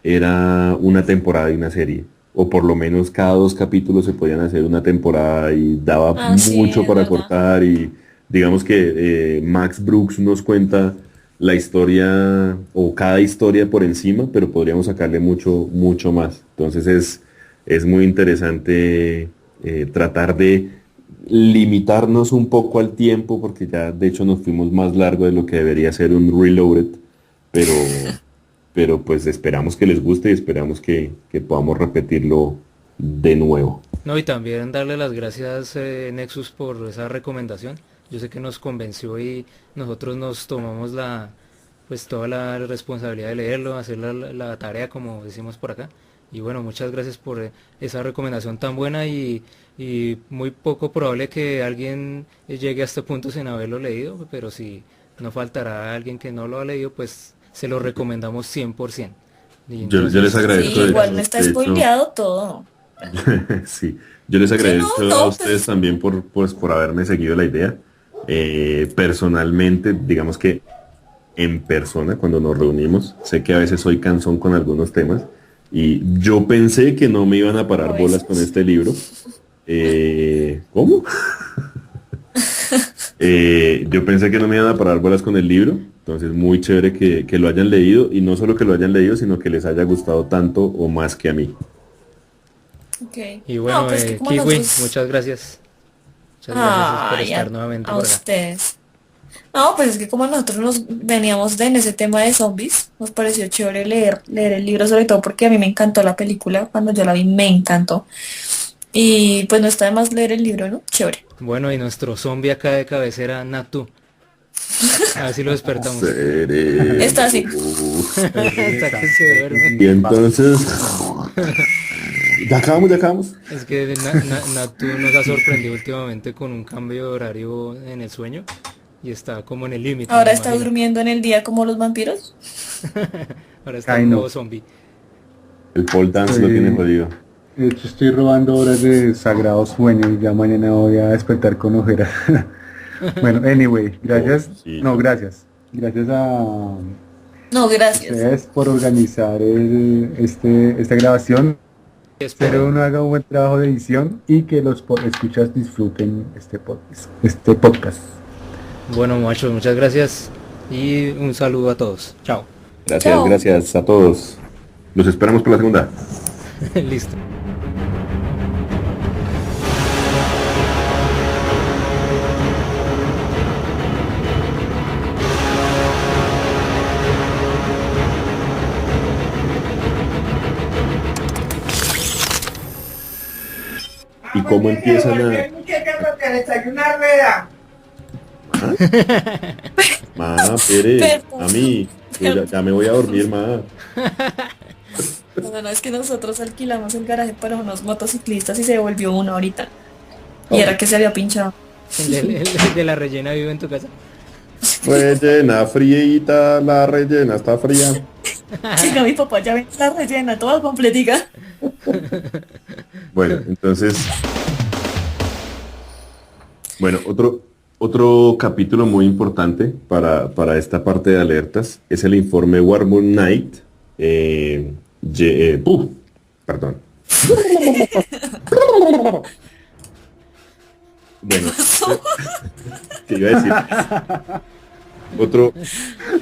Speaker 4: era una temporada de una serie. O por lo menos cada 2 capítulos se podían hacer una temporada y daba
Speaker 5: sí,
Speaker 4: mucho
Speaker 5: es
Speaker 4: para
Speaker 5: verdad.
Speaker 4: cortar y digamos que Max Brooks nos cuenta la historia o cada historia por encima, pero podríamos sacarle mucho más. Entonces es muy interesante tratar de limitarnos un poco al tiempo, porque ya de hecho nos fuimos más largo de lo que debería ser un Reloaded, pero, pero pues esperamos que les guste y esperamos que podamos repetirlo de nuevo.
Speaker 7: No, y también darle las gracias, Nexus, por esa recomendación. Yo sé que nos convenció y nosotros nos tomamos pues toda la responsabilidad de leerlo, hacer la tarea como decimos por acá. Y bueno, muchas gracias por esa recomendación tan buena y muy poco probable que alguien llegue a este punto sin haberlo leído, pero si no faltará alguien que no lo ha leído, pues se lo recomendamos 100%. Y
Speaker 4: Yo les
Speaker 7: entonces,
Speaker 5: Sí,
Speaker 4: agradezco,
Speaker 5: igual no está
Speaker 4: de hecho,
Speaker 5: spoileado todo.
Speaker 4: sí, yo les
Speaker 5: Sí, no,
Speaker 4: agradezco a
Speaker 5: no,
Speaker 4: ustedes
Speaker 5: pues
Speaker 4: también por haberme seguido la idea. Personalmente, digamos que en persona, cuando nos reunimos, sé que a veces soy cansón con algunos temas y yo pensé que no me iban a
Speaker 5: a
Speaker 4: parar bolas con
Speaker 5: veces.
Speaker 4: este libro. ¿Cómo? Yo pensé que no me iban a parar bolas con el libro, entonces muy chévere que lo hayan leído y no solo que lo hayan leído, sino que les haya gustado tanto o más que a mí.
Speaker 5: Ok.
Speaker 7: y
Speaker 5: No,
Speaker 7: bueno,
Speaker 5: pues que como
Speaker 7: Kiwi,
Speaker 5: nosotros.
Speaker 7: muchas gracias. Muchas gracias por
Speaker 5: Ay,
Speaker 7: estar nuevamente
Speaker 5: a
Speaker 7: por acá.
Speaker 5: ustedes. No, pues es que como nosotros nos veníamos en ese tema de zombies, nos pareció chévere leer el libro, sobre todo porque a mí me encantó la película, cuando yo la vi me encantó. Y pues no está de más leer el libro, ¿no? Chévere.
Speaker 7: Bueno, y nuestro zombie acá de cabecera, Natu. A ver si lo despertamos.
Speaker 5: Está así.
Speaker 7: Hasta que se duerme.
Speaker 4: Y entonces, ya acabamos.
Speaker 7: Es que Natu nos ha sorprendido últimamente con un cambio de horario en el sueño y está como en el límite, me
Speaker 5: Ahora está
Speaker 7: imagino.
Speaker 5: durmiendo en el día como los vampiros.
Speaker 7: Ahora está
Speaker 6: Ay,
Speaker 7: un
Speaker 6: no.
Speaker 7: nuevo zombie.
Speaker 4: El pole dance lo
Speaker 6: Sí.
Speaker 4: tiene jodido.
Speaker 6: De hecho, estoy robando horas de sagrado sueño y ya mañana voy a despertar con ojeras. Bueno, anyway, gracias.
Speaker 4: Sí.
Speaker 6: No, gracias. Gracias a
Speaker 5: No, gracias.
Speaker 6: ustedes por organizar esta grabación. Espero uno haga un buen trabajo de edición y que los escuchas disfruten este podcast.
Speaker 7: Bueno, machos, muchas gracias y un saludo a todos. Chao.
Speaker 5: Chao.
Speaker 4: Gracias a todos. Los esperamos por la segunda.
Speaker 7: Listo.
Speaker 4: y cómo empiezan a... Pere,
Speaker 5: Perdón.
Speaker 4: a mí, ya me voy a dormir, ma.
Speaker 5: No, es que nosotros alquilamos el garaje para unos motociclistas y se volvió uno ahorita. Y era que se había pinchado.
Speaker 7: El de la rellena vive en tu casa.
Speaker 4: Rellena, frita, la rellena está fría.
Speaker 5: Chica, mi papá ya ve la rellena, toda completica.
Speaker 4: Bueno, entonces... Bueno, otro capítulo muy importante para esta parte de alertas es el informe Warburg Knight. Perdón. Bueno, ¿qué iba a decir? Otro...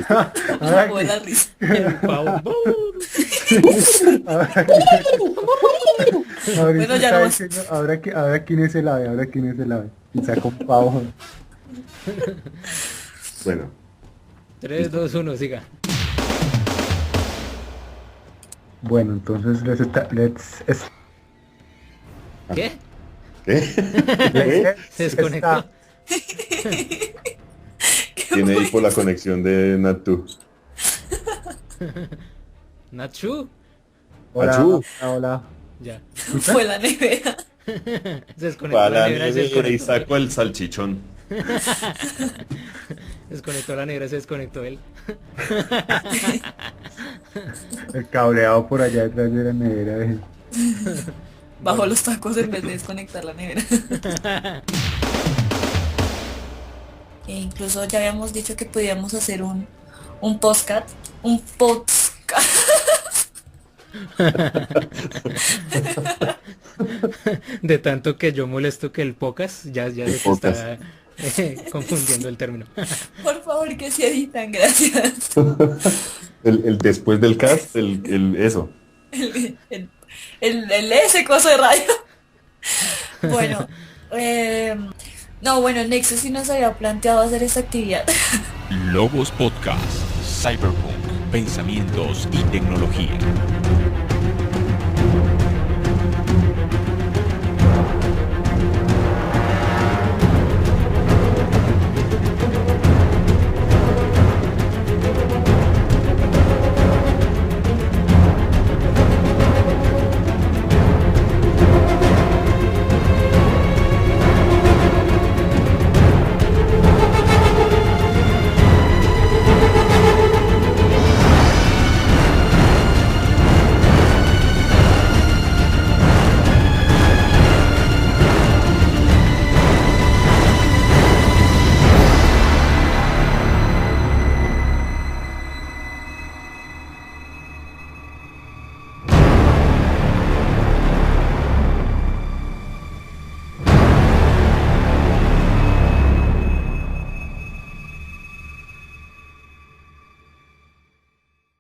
Speaker 6: Ahora
Speaker 5: Me fue la risa.
Speaker 7: El pavo.
Speaker 5: Bueno, ya no más.
Speaker 6: ahora quién es el ave, y saca un pavo.
Speaker 4: Bueno,
Speaker 7: 3, 2, 1, siga.
Speaker 6: Bueno, entonces
Speaker 7: ¿Qué?
Speaker 4: ¿qué?
Speaker 7: Se desconectó.
Speaker 4: Tiene ahí por la conexión de Natu.
Speaker 7: Nachu.
Speaker 6: Hola, hola.
Speaker 7: Ya.
Speaker 5: Fue la nevera.
Speaker 7: Se desconectó
Speaker 4: Para
Speaker 7: la
Speaker 4: la
Speaker 7: nevera y se
Speaker 4: nevera y
Speaker 7: desconectó.
Speaker 4: saco el salchichón.
Speaker 7: Desconectó la nevera, se desconectó él.
Speaker 6: El cableado por allá detrás de la nevera.
Speaker 5: Bajo los tacos en vez de desconectar la nevera. E incluso ya habíamos dicho que podíamos hacer un podcast. Un podcast.
Speaker 7: De tanto que yo molesto que el pocas, ya se te
Speaker 4: Pocas.
Speaker 7: está confundiendo el término.
Speaker 5: Por favor, que se editan, gracias.
Speaker 4: El después del cast, eso.
Speaker 5: El ese coso de radio. Bueno, no, bueno, Nexus sí nos había planteado hacer esta actividad.
Speaker 3: Logos Podcast, Cyberpunk, pensamientos y tecnología.